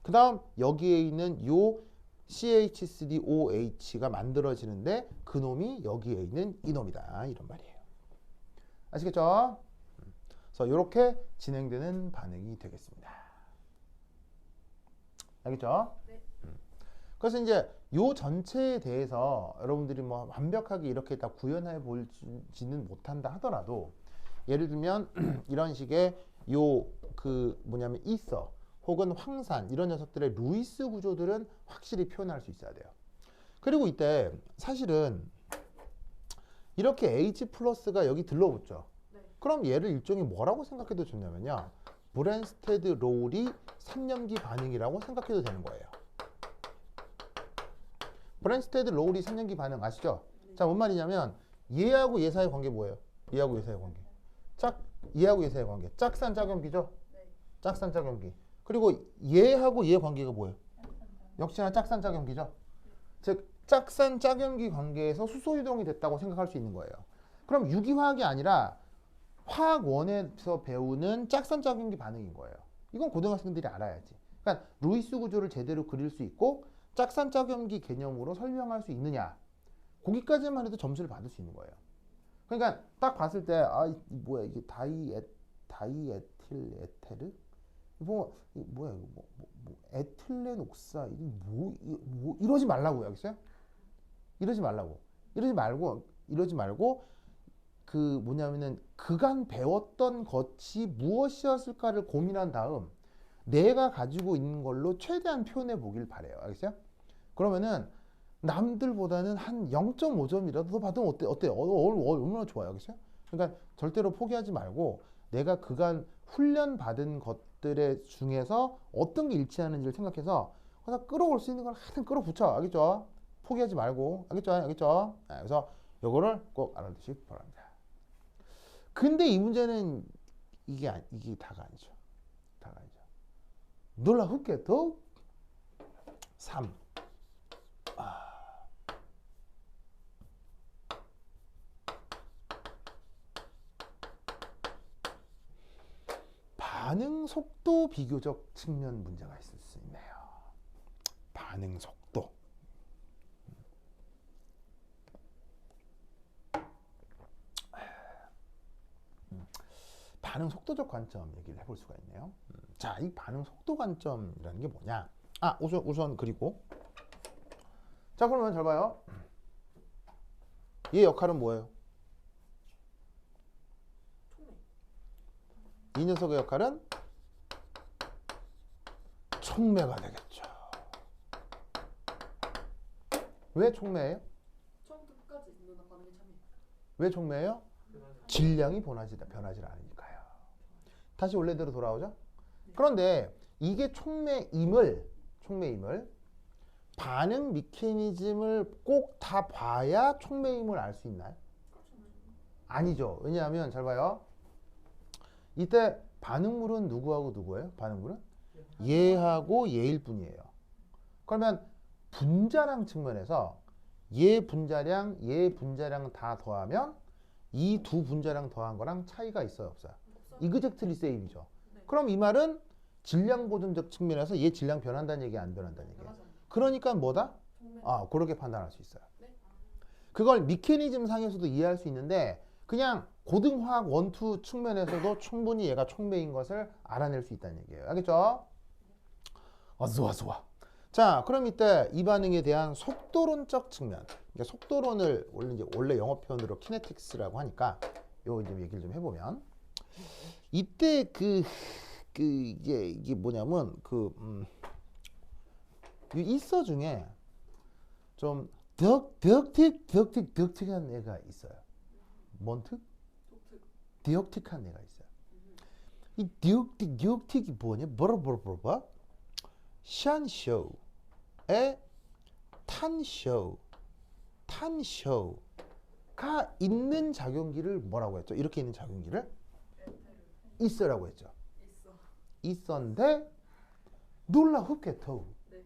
그 다음 여기에 있는 요 CH3OH가 만들어지는데 그놈이 여기에 있는 이놈이다, 이런 말이에요. 아시겠죠? 그래서 이렇게 진행되는 반응이 되겠습니다. 알겠죠? 네. 그래서 이제 요 전체에 대해서 여러분들이 뭐 완벽하게 이렇게 다 구현해 볼지는 못한다 하더라도, 예를 들면 이런 식의 요 그 뭐냐면 이서 혹은 황산 이런 녀석들의 루이스 구조들은 확실히 표현할 수 있어야 돼요. 그리고 이때 사실은 이렇게 H 플러스가 여기 들러붙죠. 네. 그럼 얘를 일종의 뭐라고 생각해도 좋냐면요, 브랜스테드 로우리 3년기 반응이라고 생각해도 되는 거예요. 브랜스테드 로우리 3년기 반응 아시죠? 네. 자, 뭔 말이냐면 얘하고 얘 사이 관계 뭐예요? 얘하고 얘 사이 관계. 얘하고 얘 사이 관계. 짝산 짝염기죠? 네. 짝산 짝염기. 그리고 얘하고 얘 관계가 뭐예요? 역시나 짝산 짝염기죠? 즉 짝산 짝염기 관계에서 수소 이동이 됐다고 생각할 수 있는 거예요. 그럼 유기화학이 아니라 화학원에서 배우는 짝산 짝염기 반응인 거예요. 이건 고등학생들이 알아야지. 그러니까 루이스 구조를 제대로 그릴 수 있고 짝산 짝염기 개념으로 설명할 수 있느냐, 거기까지만 해도 점수를 받을 수 있는 거예요. 그러니까 딱 봤을 때 뭐야 이게 다이에틸 에테르? 뭐야 이거 에틸렌 옥사이드 이러지 말라고요. 알겠어요? 이러지 말고 그 뭐냐면은 그간 배웠던 것이 무엇이었을까를 고민한 다음 내가 가지고 있는 걸로 최대한 표현해 보길 바래요. 알겠어요? 그러면은 남들보다는 한 0.5점이라도 더 받으면 어때요? 얼마나 좋아요. 알겠어요? 그러니까 절대로 포기하지 말고 내가 그간 훈련 받은 것들의 중에서 어떤 게 일치하는지를 생각해서 그래서 끌어올 수 있는 걸 하여튼 끌어붙여. 알겠죠? 포기하지 말고. 알겠죠? 그래서 요거를 꼭 알아두시기 바랍니다. 근데 이 문제는 이게 다가 아니죠. 놀라 흑게도 3. 반응 속도 비교적 측면 문제가 있을 수 있네요. 반응 속도. 반응 속도적 관점 얘기를 해볼 수가 있네요. 자, 이 반응 속도 관점이라는 게 뭐냐? 우선 그리고 자, 그러면 잘 봐요. 얘 역할은 뭐예요? 이 녀석의 역할은 촉매가 되겠죠. 왜 촉매예요? 처음부터 끝까지 있는 반응이 참여해요. 왜 촉매예요? 질량이 변하지 않으니까요. 다시 원래대로 돌아오죠? 그런데 이게 촉매임을 반응 메커니즘을 꼭 다 봐야 촉매임을 알 수 있나요? 아니죠. 왜냐하면 잘 봐요. 이때 반응물은 누구하고 누구예요? 반응물은 얘하고 얘일 뿐이에요. 그러면 분자량 측면에서 얘 분자량, 얘 분자량 다 더하면 이 두 분자량 더한 거랑 차이가 있어요, 없어요? 이그젝트리 세임이죠. 네. 그럼 이 말은 질량 보존적 측면에서 얘 질량 변한다는 얘기 안 변한다는 얘기예요. 그러니까 뭐다? 그렇게 판단할 수 있어요. 네. 그걸 메커니즘 상에서도 이해할 수 있는데 그냥 고등화학 1, 2 측면에서도 충분히 얘가 촉매인 것을 알아낼 수 있다는 얘기예요. 알겠죠? 좋아. 자, 그럼 이때 이 반응에 대한 속도론적 측면. 그러니까 속도론을 원래 영어 표현으로 키네틱스라고 하니까 요 이제 얘기를 좀 해보면 이때 이게 뭐냐면 이 있어 중에 좀 덕틱한 애가 있어요. 뭔 특? 디옥틱한 애가 있어요. 이 디옥틱이 뭐냐? 뭐라? 샨쇼의 탄쇼가 있는 작용기를 뭐라고 했죠? 이렇게 있는 작용기를 있어라고 했죠. 있었는데 놀라 흡겠어. 네.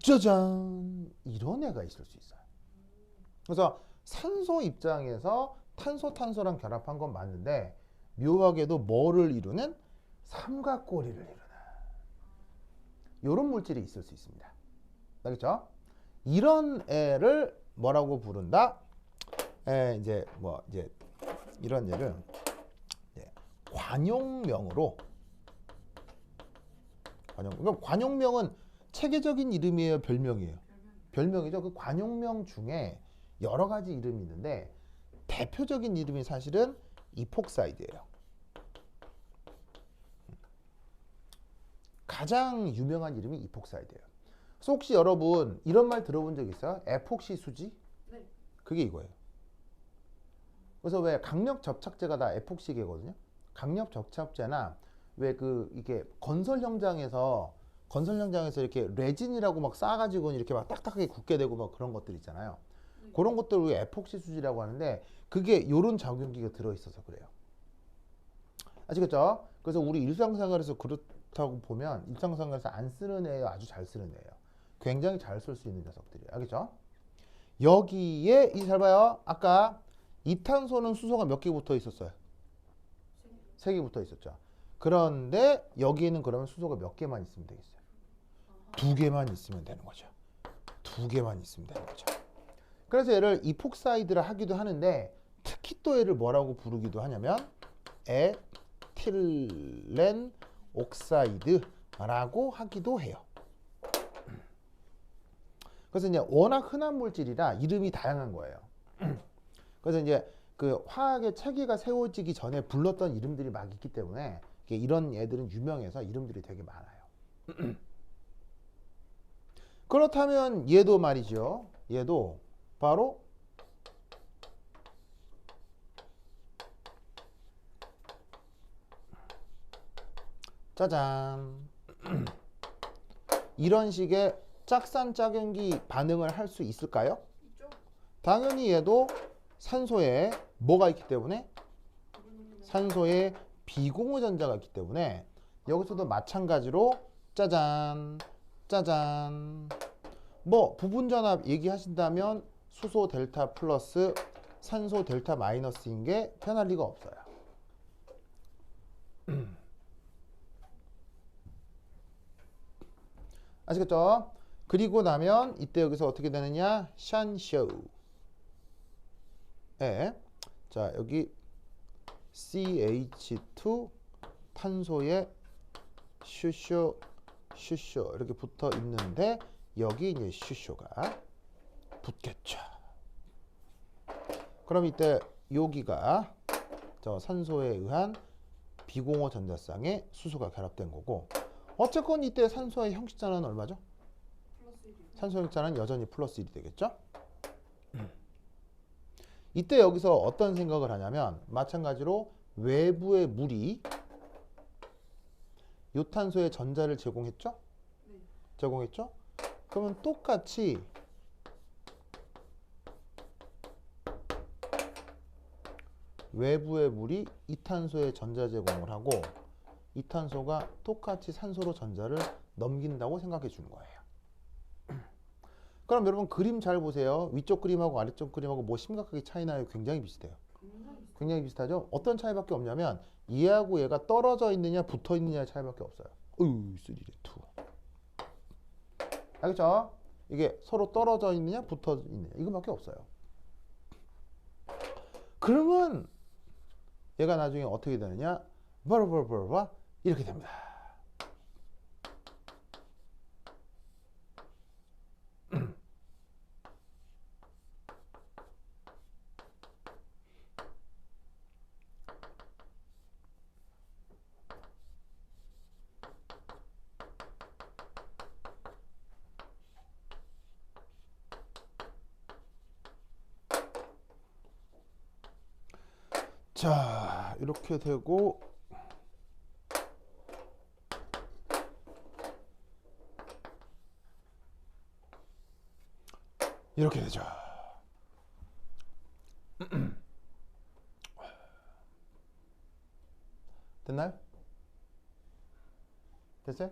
짜잔, 이런 애가 있을 수 있어요. 그래서 산소 입장에서 탄소랑 결합한 건 맞는데 묘하게도 뭐를 이루는? 삼각고리를 이루는 이런 물질이 있을 수 있습니다. 알겠죠? 이런 애를 뭐라고 부른다? 이제 이런 애를 관용명으로 그럼 관용명은 체계적인 이름이에요, 별명이에요? 별명이죠. 그 관용명 중에 여러 가지 이름이 있는데 대표적인 이름이 사실은 이폭사이드예요. 가장 유명한 이름이 이폭사이드예요. 그래서 혹시 여러분 이런 말 들어본 적 있어요? 에폭시 수지? 네. 그게 이거예요. 그래서 왜 강력 접착제가 다 에폭시계거든요. 강력 접착제나 왜 이게 건설 현장에서 이렇게 레진이라고 막 싸가지고 이렇게 막 딱딱하게 굳게 되고 막 그런 것들 있잖아요. 네. 그런 것들을 우리가 에폭시 수지라고 하는데 그게 이런 작용기가 들어있어서 그래요. 아시겠죠? 그래서 우리 일상생활에서 그렇다고 보면 일상생활에서 안 쓰는 애예요, 아주 잘 쓰는 애예요. 굉장히 잘 쓸 수 있는 녀석들이에요. 알겠죠? 여기에 잘 봐요. 아까 이탄소는 수소가 몇 개 붙어 있었어요? 3개 붙어 있었죠. 그런데 여기에는 그러면 수소가 몇 개만 있으면 되겠어요? 2개만 있으면 되는 거죠. 2개만 있으면 되는 거죠. 그래서 얘를 이폭사이드라 하기도 하는데 특히 또 얘를 뭐라고 부르기도 하냐면 에틸렌 옥사이드라고 하기도 해요. 그래서 이제 워낙 흔한 물질이라 이름이 다양한 거예요. 그래서 이제 그 화학의 체계가 세워지기 전에 불렀던 이름들이 막 있기 때문에 이런 애들은 유명해서 이름들이 되게 많아요. 그렇다면 얘도 말이죠. 얘도 바로 짜잔 이런 식의 짝산짝연기 반응을 할 수 있을까요? 있죠. 당연히 얘도 산소에 뭐가 있기 때문에 산소에 비공유 전자가 있기 때문에 여기서도 마찬가지로 짜잔 뭐 부분전압 얘기하신다면 수소 델타 플러스 산소 델타 마이너스인 게 편할 리가 없어요. 아시겠죠? 그리고 나면 이때 여기서 어떻게 되느냐? 샨쇼. 자, 여기 CH2 탄소에 슈쇼 이렇게 붙어 있는데 여기 이제 슈쇼가 붙겠죠. 그럼 이때 여기가 저 산소에 의한 비공호 전자쌍에 수소가 결합된 거고 어쨌건 이때 산소의 형식자는 얼마죠? 산소 형식자는 여전히 플러스 1이 되겠죠? 이때 여기서 어떤 생각을 하냐면 마찬가지로 외부의 물이 요 탄소에 전자를 제공했죠? 네. 제공했죠? 그러면 똑같이 외부의 물이 이탄소에 전자 제공을 하고 이탄소가 똑같이 산소로 전자를 넘긴다고 생각해 주는 거예요. 그럼 여러분 그림 잘 보세요. 위쪽 그림하고 아래쪽 그림하고 뭐 심각하게 차이 나요? 굉장히 비슷해요. 굉장히 비슷하죠? 어떤 차이밖에 없냐면 얘하고 얘가 떨어져 있느냐 붙어 있느냐의 차이밖에 없어요. 3래 2. 알겠죠? 이게 서로 떨어져 있느냐 붙어 있느냐 이거밖에 없어요. 그러면 얘가 나중에 어떻게 되느냐? 바라바라바라 이렇게 됩니다. 자, 이렇게 되고 이렇게 되죠. 됐나요? 됐어요?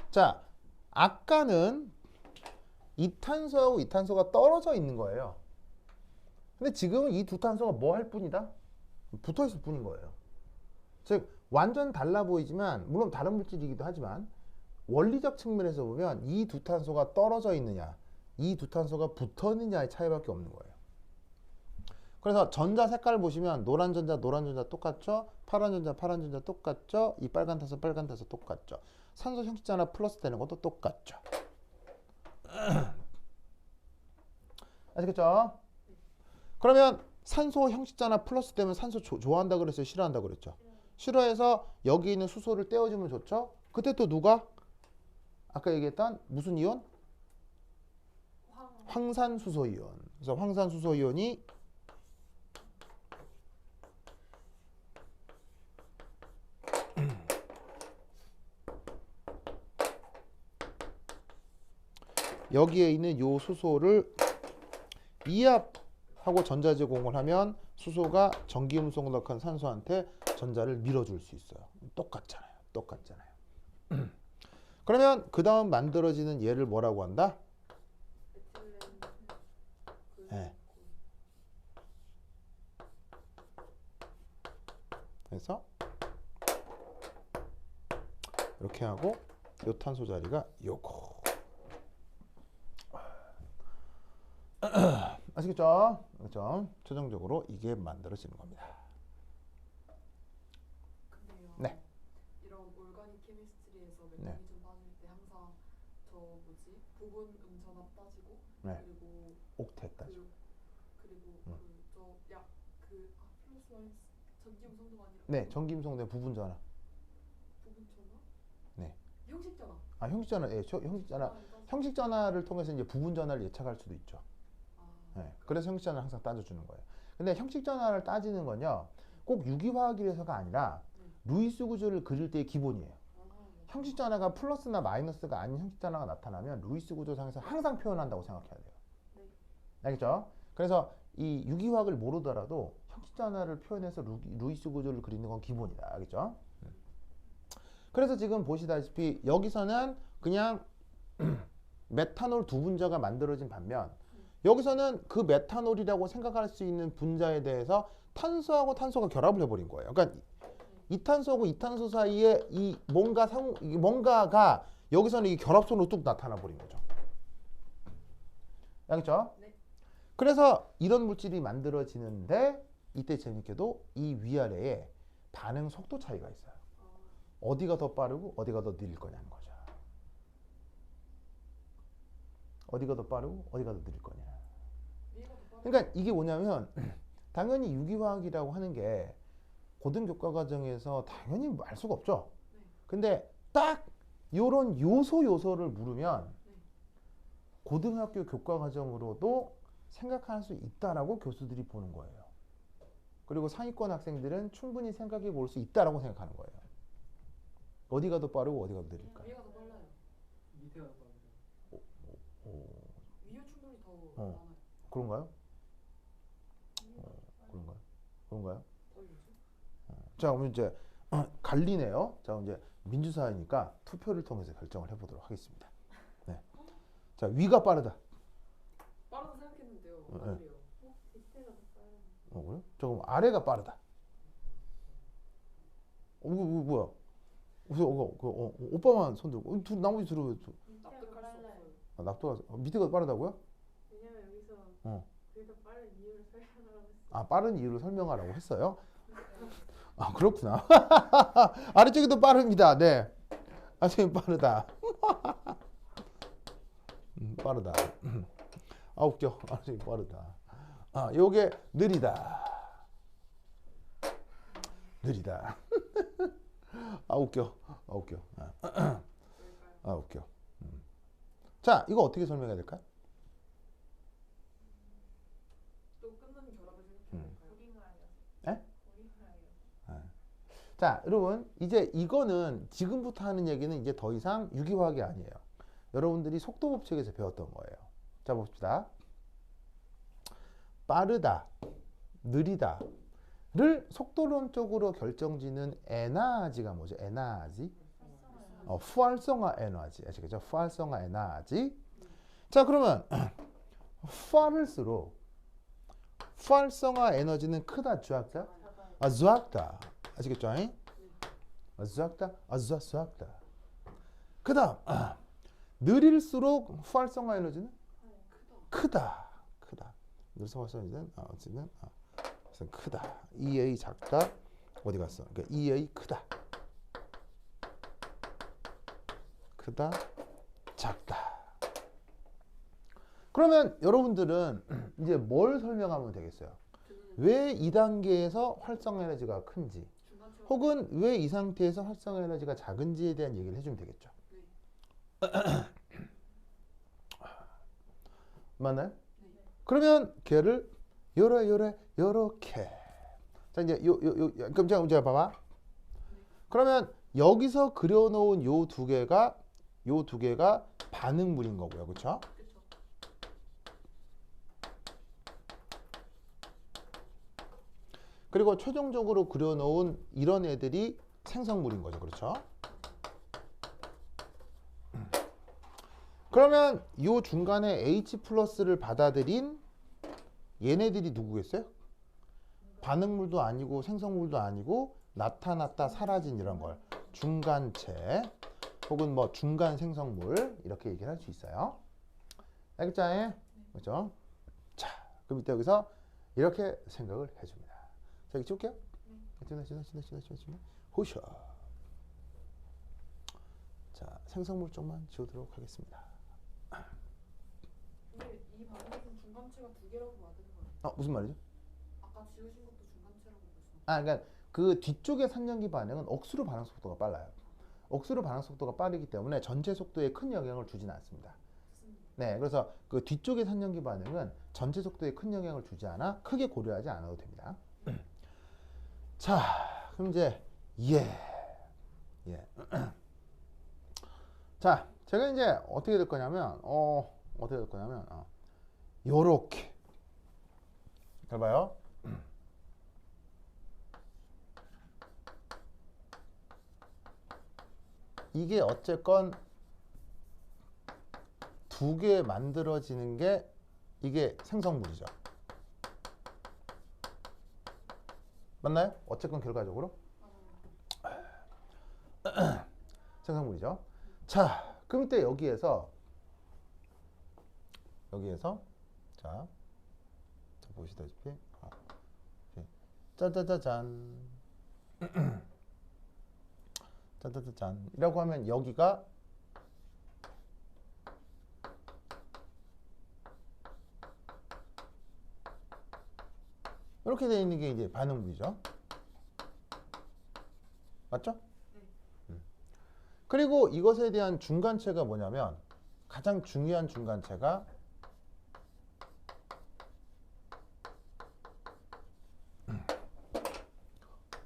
자, 아까는 이탄소하고 이탄소가 떨어져 있는 거예요. 근데 지금은 이 두 탄소가 뭐 할 뿐이다? 붙어 있을 뿐인 거예요. 즉 완전 달라 보이지만 물론 다른 물질이기도 하지만 원리적 측면에서 보면 이 두 탄소가 떨어져 있느냐 이 두 탄소가 붙어 있느냐의 차이밖에 없는 거예요. 그래서 전자 색깔을 보시면 노란 전자 똑같죠? 파란 전자 똑같죠? 이 빨간 탄소 똑같죠? 산소 형식자나 플러스 되는 것도 똑같죠? 아시겠죠? 그러면 산소 형식자나 플러스 되면 산소 좋아한다 그랬어요? 싫어한다 그랬죠? 싫어해서 여기 있는 수소를 떼어주면 좋죠? 그때 또 누가? 아까 얘기했던 무슨 이온? 황산수소 이온. 그래서 황산수소 이온이 여기에 있는 요 수소를 이압하고 전자 제공을 하면 수소가 전기음성을 넣은 산소한테 전자를 밀어줄 수 있어요. 똑같잖아요. 그러면 그 다음 만들어지는 얘를 뭐라고 한다? 네. 그래서 이렇게 하고 요 탄소 자리가 요거. 아시겠죠? 그렇죠? 최종적으로 이게 만들어지는 겁니다. 근데요. 네. 이런 올가닉 케미스트리에서 네. 메커니즘 따질 때 항상 저 뭐지 부분 음전압 따지고 네. 그리고 옥텟 따지고. 그리고 그저약그 플러스 마이너스 전기음성도가 아니라 네, 전기음성대 부분 전압. 부분 전압? 네. 형식 전압. 아, 형식 전압. 예, 형식 전압. 형식 전압을 통해서 이제 부분 전압을 예측할 수도 있죠. 네, 그래서 형식 전압을 항상 따져주는 거예요. 근데 형식 전압을 따지는 건요, 꼭 유기화학이라서가 아니라 루이스 구조를 그릴 때의 기본이에요. 형식 전압가 플러스나 마이너스가 아닌 형식 전압가 나타나면 루이스 구조상에서 항상 표현한다고 생각해야 돼요. 알겠죠? 그래서 이 유기화학을 모르더라도 형식 전압을 표현해서 루이스 구조를 그리는 건 기본이다. 알겠죠? 그래서 지금 보시다시피 여기서는 그냥 메탄올 두 분자가 만들어진 반면 여기서는 그 메탄올이라고 생각할 수 있는 분자에 대해서 탄소하고 탄소가 결합을 해버린 거예요. 그러니까 이탄소하고 이탄소 사이에 이 뭔가가 여기서는 이 결합선으로 뚝 나타나 버린 거죠. 알겠죠? 네. 그래서 이런 물질이 만들어지는데 이때 재밌게도 이 위아래에 반응 속도 차이가 있어요. 어디가 더 빠르고 어디가 더 느릴 거냐는 거죠. 어디가 더 빠르고 어디가 더 느릴 거냐. 그러니까 이게 뭐냐면 당연히 유기화학이라고 하는 게 고등교과 과정에서 당연히 알 수가 없죠. 근데 딱 요런 요소를 물으면 고등학교 교과 과정으로도 생각할 수 있다라고 교수들이 보는 거예요. 그리고 상위권 학생들은 충분히 생각해 볼 수 있다라고 생각하는 거예요. 어디가 더 빠르고 어디가 더 느릴까? 얘가 더 빨라요. 밑에가 더 빠르죠. 어. 많아요. 그런가요? 그런가요? 그런가요? 뭐지? 자, 그럼 이제 갈리네요. 자, 이제 민주사회니까 투표를 통해서 결정을 해보도록 하겠습니다. 네. 자, 위가 빠르다. 빠르다 생각했는데요. 네. 아니래요. 밑에가 더 빠르네. 그래? 자, 그럼 아래가 빠르다. 이거 뭐야? 오빠만 손 들고 나머지 들어. 밑에가 납득할 수 빨라요. 없어요. 납도가 밑에가 빠르다고요? 왜냐면 여기서 어. 그게 더 빠른 이유를 설명하라고 했어. 아, 빠른 이유를 설명하라고 했어요. 아, 그렇구나. 아래쪽이 더 빠릅니다. 네. 아래쪽이 빠르다. 빠르다. 아, 웃겨. 아래쪽이 빠르다. 아, 요게 느리다. 느리다. 아, 웃겨. 아, 웃겨. 그럴까요? 아, 웃겨. 자, 이거 어떻게 설명해야 될까요? 또 끊는 결합을 생각해볼까요? 우리말이요. 에? 우리말이요. 자, 여러분, 이제 이거는 지금부터 하는 얘기는 이제 더 이상 유기화학이 아니에요. 여러분들이 속도 법칙에서 배웠던 거예요. 자, 봅시다. 빠르다, 느리다를 속도론적으로 결정짓는 에너지가 뭐죠? 에너지? 후활성화 에너지. 아시겠죠? 후활성화 에너지. 자, 그러면 후활성화 에너지는 크다, 작다? 아, 작다. 아시겠죠? 작다? 아, 작다. 그 다음 느릴수록 후활성화 에너지는 크다. 느릴수록 후활성화 에너지는 어쨌든 크다. EA 작다. 어디 갔어? 그러니까 EA 크다. 크다, 작다. 그러면 여러분들은 이제 뭘 설명하면 되겠어요? 왜 2단계에서 활성화 에너지가 큰지, 중간체 혹은 왜 이 상태에서 활성화 에너지가 작은지에 대한 얘기를 해주면 되겠죠. 맞나요? 네. 그러면 걔를 요렇게. 자, 이제 그럼 제가 봐봐. 그러면 여기서 그려놓은 요 두 개가 반응물인 거고요, 그렇죠? 그쵸? 그리고 최종적으로 그려놓은 이런 애들이 생성물인 거죠, 그렇죠? 그러면 요 중간에 H 플러스를 받아들인 얘네들이 누구겠어요? 반응물도 아니고 생성물도 아니고 나타났다 사라진 이런 걸 중간체 혹은 뭐 중간 생성물 이렇게 얘기를 할 수 있어요. 알겠죠? 그렇죠? 자, 그럼 이때 여기서 이렇게 생각을 해줍니다. 자, 여기 찍을게요. 지나. 호셔. 자, 생성물 쪽만 지우도록 하겠습니다. 근데 이 반응에서는 중간체가 두 개라고 만드는 거예요. 무슨 말이죠? 아까 지우신 것도 중간체라고 말씀. 아, 그러니까 그 뒤쪽의 산전기 반응은 억수로 반응 속도가 빨라요. 억수로 반응 속도가 빠르기 때문에 전체 속도에 큰 영향을 주지는 않습니다. 네, 그래서 그 뒤쪽의 산전기 반응은 전체 속도에 큰 영향을 주지 않아 크게 고려하지 않아도 됩니다. 자, 그럼 이제 자, 제가 이제 어떻게 될 거냐면 요렇게 잘 봐요. 이게 어쨌건 두 개 만들어지는 게 이게 생성물이죠. 맞나요? 어쨌건 결과적으로 생성물이죠. 자, 그럼 이때 여기에서 자 보시다시피 짜자자잔 짜자자잔 이라고 하면 여기가 이렇게 되어 있는 게 이제 반응물이죠. 맞죠? 그리고 이것에 대한 중간체가 뭐냐면 가장 중요한 중간체가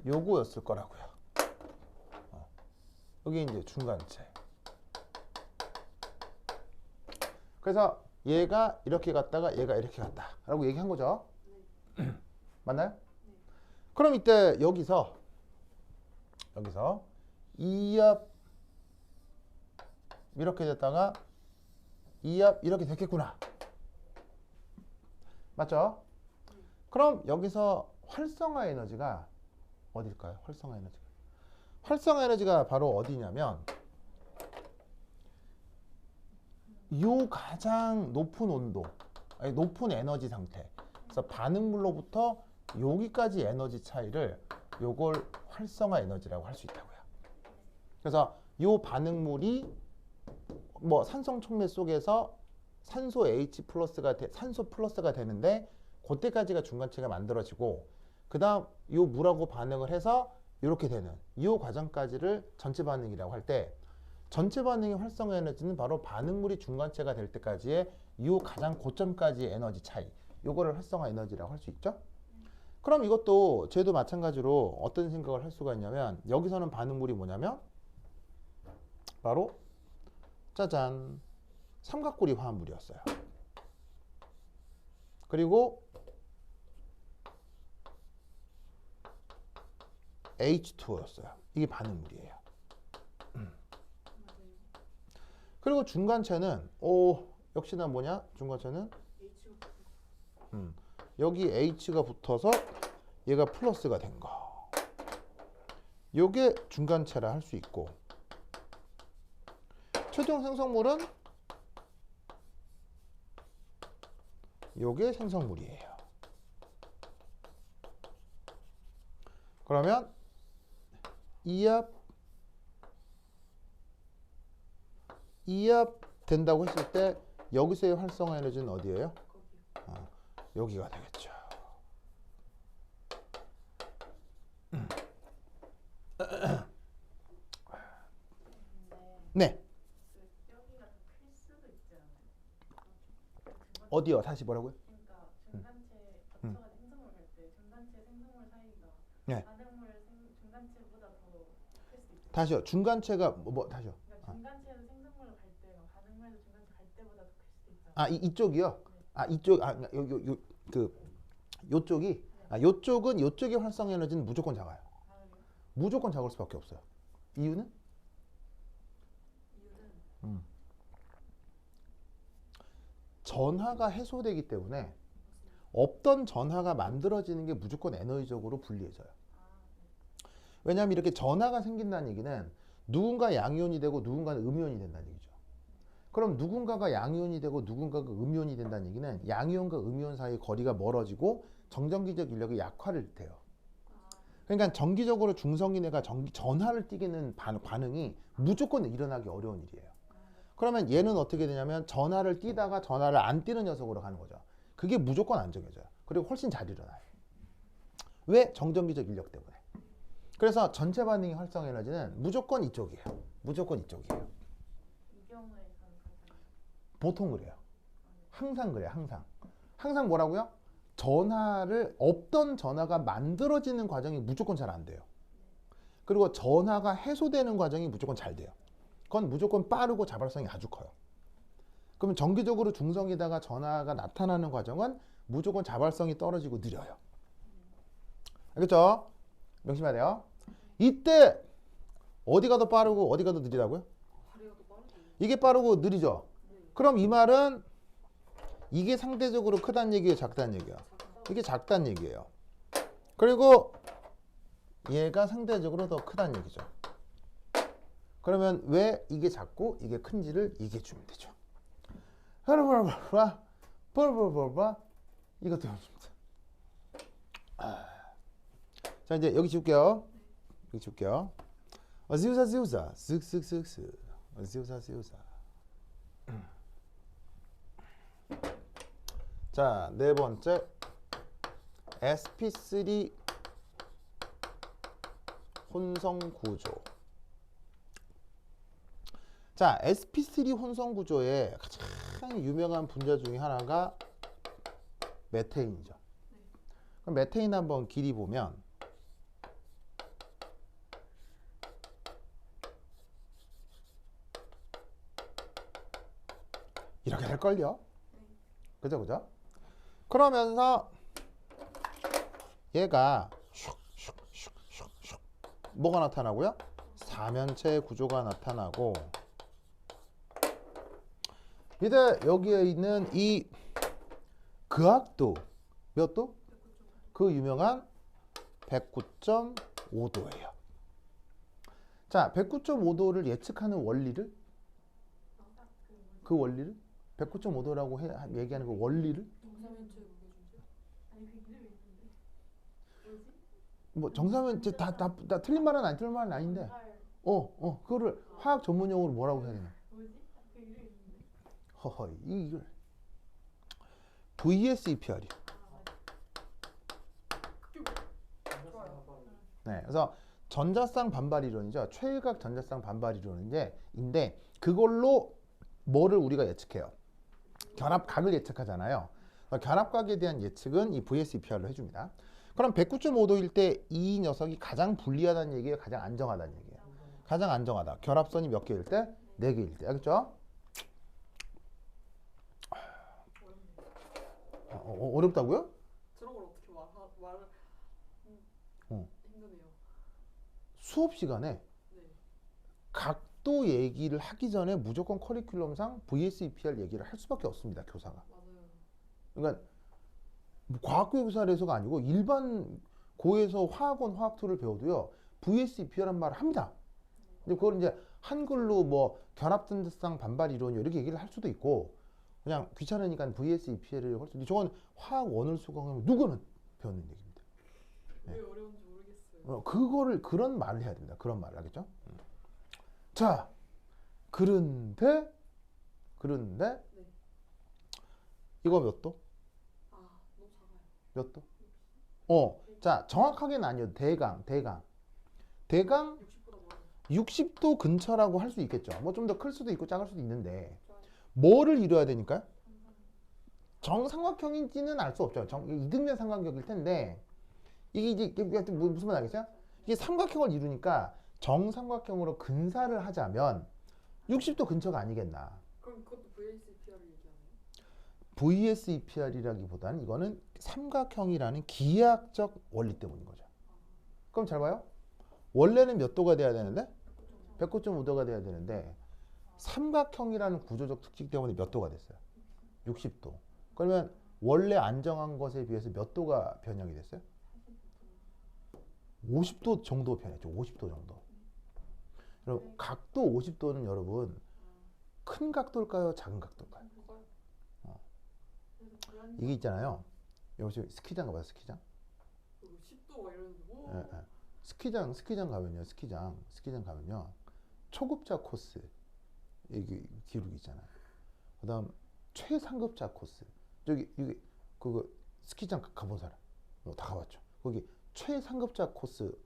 요거였을 거라고요. 여기 이제 중간체. 그래서 얘가 이렇게 갔다가 얘가 이렇게 갔다 라고 얘기한 거죠. 맞나요? 그럼 이때 여기서 2합 이렇게 됐다가 2합 이렇게 됐겠구나. 맞죠? 그럼 여기서 활성화 에너지가 어딜까요? 활성화 에너지가 바로 어디냐면 요 가장 높은 온도, 아니 높은 에너지 상태. 그래서 반응물로부터 여기까지 에너지 차이를 요걸 활성화 에너지라고 할 수 있다고요. 그래서 요 반응물이 뭐 산성 촉매 속에서 산소 H 플러스가 산소 플러스가 되는데 그때까지가 중간체가 만들어지고 그다음 요 물하고 반응을 해서 이렇게 되는 이 과정까지를 전체 반응이라고 할 때 전체 반응의 활성화 에너지는 바로 반응물이 중간체가 될 때까지의 이 가장 고점까지의 에너지 차이 요거를 활성화 에너지라고 할 수 있죠. 그럼 이것도 쟤도 마찬가지로 어떤 생각을 할 수가 있냐면 여기서는 반응물이 뭐냐면 바로 짜잔 삼각고리 화합물이었어요. 그리고 H2O였어요. 이게 반응물이에요. 그리고 중간체는 역시나 뭐냐? 중간체는 여기 H가 붙어서 얘가 플러스가 된 거. 요게 중간체라 할 수 있고 최종 생성물은 요게 생성물이에요. 그러면 2합 된다고 했을 때 여기서의 활성화 에너지는 어디예요? 여기가 되겠죠. 네. 여기가 더 클 수도 있지 않아요? 어디요? 다시 뭐라고요? 그러니까 중간체 거쳐가 생성물 할 때 중간체 생성물 사이가 네. 반응물 중간체보다 더 클 수도 있죠. 다시요. 중간체가 다시요. 그러니까 중간체에서 생성물 갈 때가 반응물에서 중간체 갈 때보다 더 클 수도 있잖아요. 이쪽이요? 이쪽 요쪽이 요쪽의 활성 에너지는 무조건 작아요. 그래요? 무조건 작을 수밖에 없어요. 이유는? 전하가 해소되기 때문에 없던 전하가 만들어지는 게 무조건 에너지적으로 불리해져요. 왜냐하면 이렇게 전하가 생긴다는 얘기는 누군가 양이온이 되고 누군가는 음이온이 된다는 얘기죠. 그럼 누군가가 양이온이 되고 누군가가 음이온이 된다는 얘기는 양이온과 음이온 사이의 거리가 멀어지고 정전기적 인력이 약화를 돼요. 그러니까 정기적으로 중성인 애가 전하를 띠게는 반응이 무조건 일어나기 어려운 일이에요. 그러면 얘는 어떻게 되냐면 전하를 띠다가 전하를 안 띠는 녀석으로 가는 거죠. 그게 무조건 안 정해져요. 그리고 훨씬 잘 일어나요. 왜? 정전기적 인력 때문에. 그래서 전체 반응의 활성 에너지는 무조건 이쪽이에요. 무조건 이쪽이에요. 이 경우에서는 그렇잖아요. 보통 그래요. 항상 그래요. 항상 뭐라고요? 없던 전하가 만들어지는 과정이 무조건 잘 안 돼요. 그리고 전하가 해소되는 과정이 무조건 잘 돼요. 그건 무조건 빠르고 자발성이 아주 커요. 그러면 정기적으로 중성에다가 전하가 나타나는 과정은 무조건 자발성이 떨어지고 느려요. 알겠죠? 명심해야 돼요. 이때 어디가 더 빠르고 어디가 더 느리다고요? 이게 빠르고 느리죠? 그럼 이 말은 이게 상대적으로 크다는 얘기예요? 작다는 얘기예요? 이게 작다는 얘기예요. 그리고 얘가 상대적으로 더 크다는 얘기죠. 그러면 왜 이게 작고 이게 큰지를 얘기해 주면 되죠. 이것도 해줍니다. 자, 이제 여기 지울게요. 지우자 쓱쓱쓱쓱 지우자. 자, 네 번째 sp3 혼성 구조. 자, sp3 혼성 구조의 가장 유명한 분자 중에 하나가 메테인이죠. 그럼 메테인 한번 길이 보면 이렇게 될걸요? 그죠, 그죠? 그러면서 얘가 슉슉슉슉슉 뭐가 나타나고요? 사면체 구조가 나타나고 밑에 여기에 있는 이 그학도 몇 도? 그 유명한 109.5도예요. 자, 109.5도를 예측하는 원리를 그 원리를 109.5도라고 얘기하는 그 원리를 정사면체 무게중심? 아니 그 이름이 있는데 뭐지? 뭐 정사면체 다 틀린 말은 아니 틀린 말은 아닌데 그거를 화학 전문 용어로 뭐라고 해야 되나? 뭐지? 그 이름이 있는데 허허 이걸 VSEPR이. 네, 그래서 전자쌍 반발 이론이죠. 최일각 전자쌍 반발 이론인데 그걸로 뭐를 우리가 예측해요? 결합각을 예측하잖아요. 결합각에 대한 예측은 이 VSEPR로 해줍니다. 그럼 109.5도일 때 이 녀석이 가장 불리하다는 얘기예요? 가장 안정하다는 얘기예요? 가장 안정하다. 결합선이 몇 개일 때? 4개일 때. 알겠죠? 어렵다고요? 저런 걸 어떻게 말을 힘드네요. 수업 시간에 네. 각도 얘기를 하기 전에 무조건 커리큘럼상 VSEPR 얘기를 할 수밖에 없습니다. 교사가. 맞아요. 그러니까 뭐 과학교육사에서가 아니고 일반 고에서 화학원 화학2를 배워도요. VSEPR란 말을 합니다. 근데 그걸 이제 한글로 뭐 결합전자쌍 반발 이론 이렇게 얘기를 할 수도 있고 그냥 귀찮으니까 VSEPR을 할 수도 있고 저건 화학1을 수강하면 누구는 배우는 얘기입니다. 왜 네. 어려운지 모르겠어요. 그거를 그런 말을 해야 됩니다. 그런 말을 하겠죠. 자, 그런데 네. 이거 몇 도? 아, 너무 작아요. 몇 도? 자, 정확하게는 아니어도 대강 60보다 멀어요. 60도 근처라고 할 수 있겠죠. 뭐 좀 더 클 수도 있고 작을 수도 있는데 뭐를 이루어야 되니까? 정삼각형인지는 알 수 없죠. 이등변 삼각형일 텐데 이게 무슨 말 알겠어요? 이게 삼각형을 이루니까 정삼각형으로 근사를 하자면 60도 근처가 아니겠나. 그럼 그것도 VSEPR을 얘기하나요? VSEPR이라기보다는 이거는 삼각형이라는 기하학적 원리 때문인 거죠. 그럼 잘 봐요. 원래는 몇 도가 돼야 되는데? 109.5도가 돼야 되는데 삼각형이라는 구조적 특징 때문에 몇 도가 됐어요? 60도. 그러면 원래 안정한 것에 비해서 몇 도가 변형이 됐어요? 50도 정도 변했죠. 50도 정도. 그럼 각도 50도는 여러분 큰 각도일까요? 작은 각도일까요? 그거요? 이게 있잖아요. 여기 스키장 가봐요. 스키장. 10도 막 이러는데 오. 예. 스키장 가면요. 스키장 가면요. 초급자 코스 여기 기록이 있잖아요. 그다음 최상급자 코스. 저기 이게 그거 스키장 가본 사람 다 가봤죠. 거기 최상급자 코스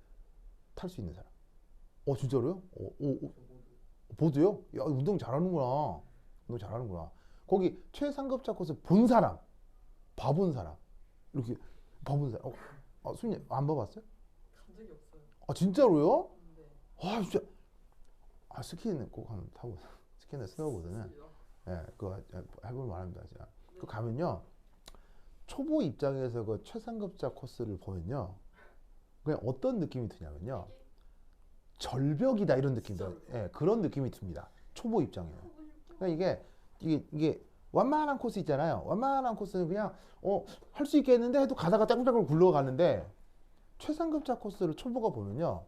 탈 수 있는 사람. 진짜로요? 보드요? 야 운동 잘하는구나. 거기 최상급자 코스 본 사람, 봐본 사람 이렇게 봐본 사람. 수님 안 봐봤어요? 간 적이 없어요. 진짜로요? 네. 진짜. 스키는 꼭 한번 타보세요. 스키는 스노보드는 그거 해볼 만합니다. 진짜. 네. 그 가면요. 초보 입장에서 그 최상급자 코스를 보면요. 그냥 어떤 느낌이 드냐면요. 절벽이다 이런 느낌이다. 그런 느낌이 듭니다. 초보 입장에는. 그러니까 이게 완만한 코스 있잖아요. 완만한 코스는 그냥 할 수 있겠는데 해도 가다가 떼굴떼굴 굴러가는데 최상급자 코스를 초보가 보면요.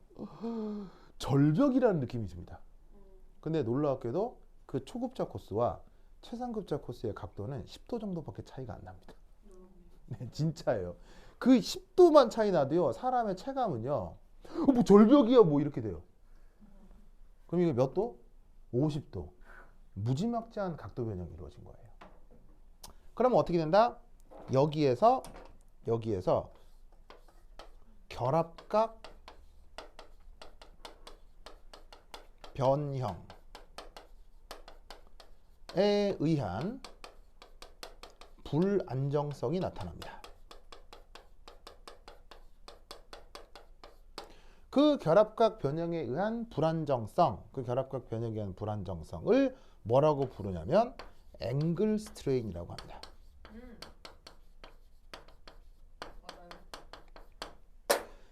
절벽이라는 느낌이 듭니다. 근데 놀랍게도 그 초급자 코스와 최상급자 코스의 각도는 10도 정도밖에 차이가 안 납니다. 네, 진짜예요. 그 10도만 차이 나도요. 사람의 체감은요. 뭐 절벽이야 뭐 이렇게 돼요. 그럼 이게 몇 도? 50도. 무지막지한 각도 변형이 이루어진 거예요. 그러면 어떻게 된다? 여기에서 결합각 변형에 의한 불안정성이 나타납니다. 그 결합각 변형에 의한 불안정성을 뭐라고 부르냐면 앵글 스트레인이라고 합니다.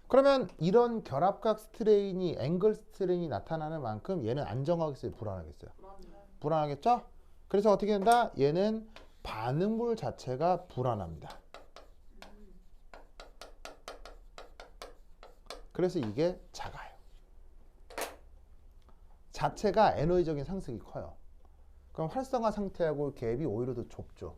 그러면 이런 결합각 스트레인이 앵글 스트레인이 나타나는 만큼 얘는 안정하겠어요, 불안하겠어요? 불안해요. 불안하겠죠? 그래서 어떻게 된다? 얘는 반응물 자체가 불안합니다. 그래서 이게 작아요. 자체가 에너지적인 상승이 커요. 그럼 활성화 상태하고 갭이 오히려 더 좁죠.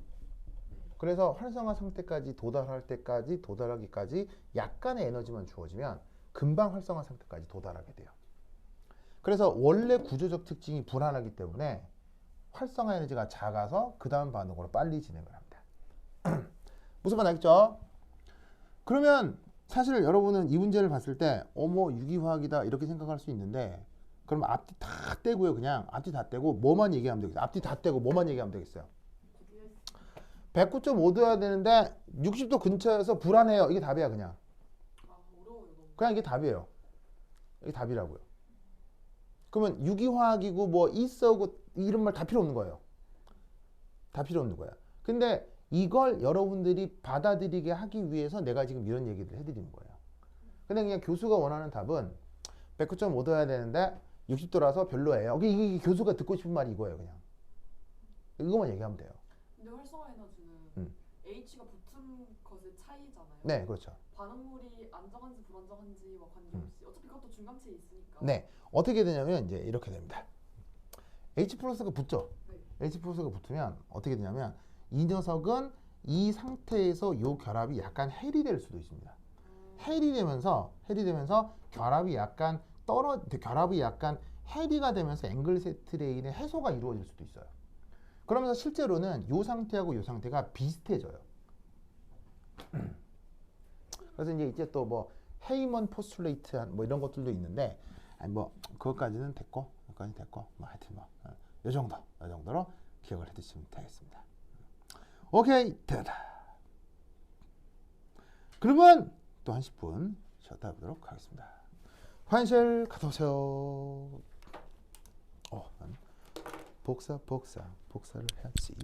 그래서 활성화 상태까지 도달하기까지 약간의 에너지만 주어지면 금방 활성화 상태까지 도달하게 돼요. 그래서 원래 구조적 특징이 불안하기 때문에 활성화 에너지가 작아서 그 다음 반응으로 빨리 진행을 합니다. 무슨 말 알겠죠? 그러면 사실 여러분은 이 문제를 봤을 때 어머 유기화학이다 이렇게 생각할 수 있는데 그럼 앞뒤 다 떼고요. 그냥 앞뒤 다 떼고 뭐만 얘기하면 되겠어요. 앞뒤 다 떼고 뭐만 얘기하면 되겠어요. 109.5도여야 되는데 60도 근처에서 불안해요. 이게 답이야 그냥. 아 어려워요 너무. 그냥 이게 답이에요. 이게 답이라고요. 그러면 유기화학이고 뭐 있어고 이런 말 다 필요 없는 거예요. 다 필요 없는 거야. 근데 이걸 여러분들이 받아들이게 하기 위해서 내가 지금 이런 얘기를 해드리는 거예요. 근데 그냥 교수가 원하는 답은 109.5도여야 되는데 60도라서 별로예요. 이게 교수가 듣고 싶은 말이 이거예요. 그냥. 이거만 얘기하면 돼요. 근데 활성화 에너지는 H가 붙은 것의 차이잖아요. 네, 그렇죠. 반응물이 안정한지 불안정한지와 관계없이 어차피 그것도 중간체에 있으니까. 네, 어떻게 되냐면 이제 이렇게 됩니다. H 플러스가 붙죠. 네. H 플러스가 붙으면 어떻게 되냐면 이 녀석은 이 상태에서 요 결합이 약간 헬이 될 수도 있습니다. 헬이 되면서 결합이 약간 헬이가 되면서 앵글 스트레인의 해소가 이루어질 수도 있어요. 그러면서 실제로는 요 상태하고 요 상태가 비슷해져요. 그래서 이제 또 뭐 헤이먼 포스툴레이트 뭐 이런 것들도 있는데 아니 뭐 그것까지는 됐고 뭐 하여튼 뭐 요 정도로 기억을 해두시면 되겠습니다. 오케이 됐다. 그러면 또 한 10분 쉬었다 보도록 하겠습니다. 화장실 갔다 오세요. 난 복사를 해야지.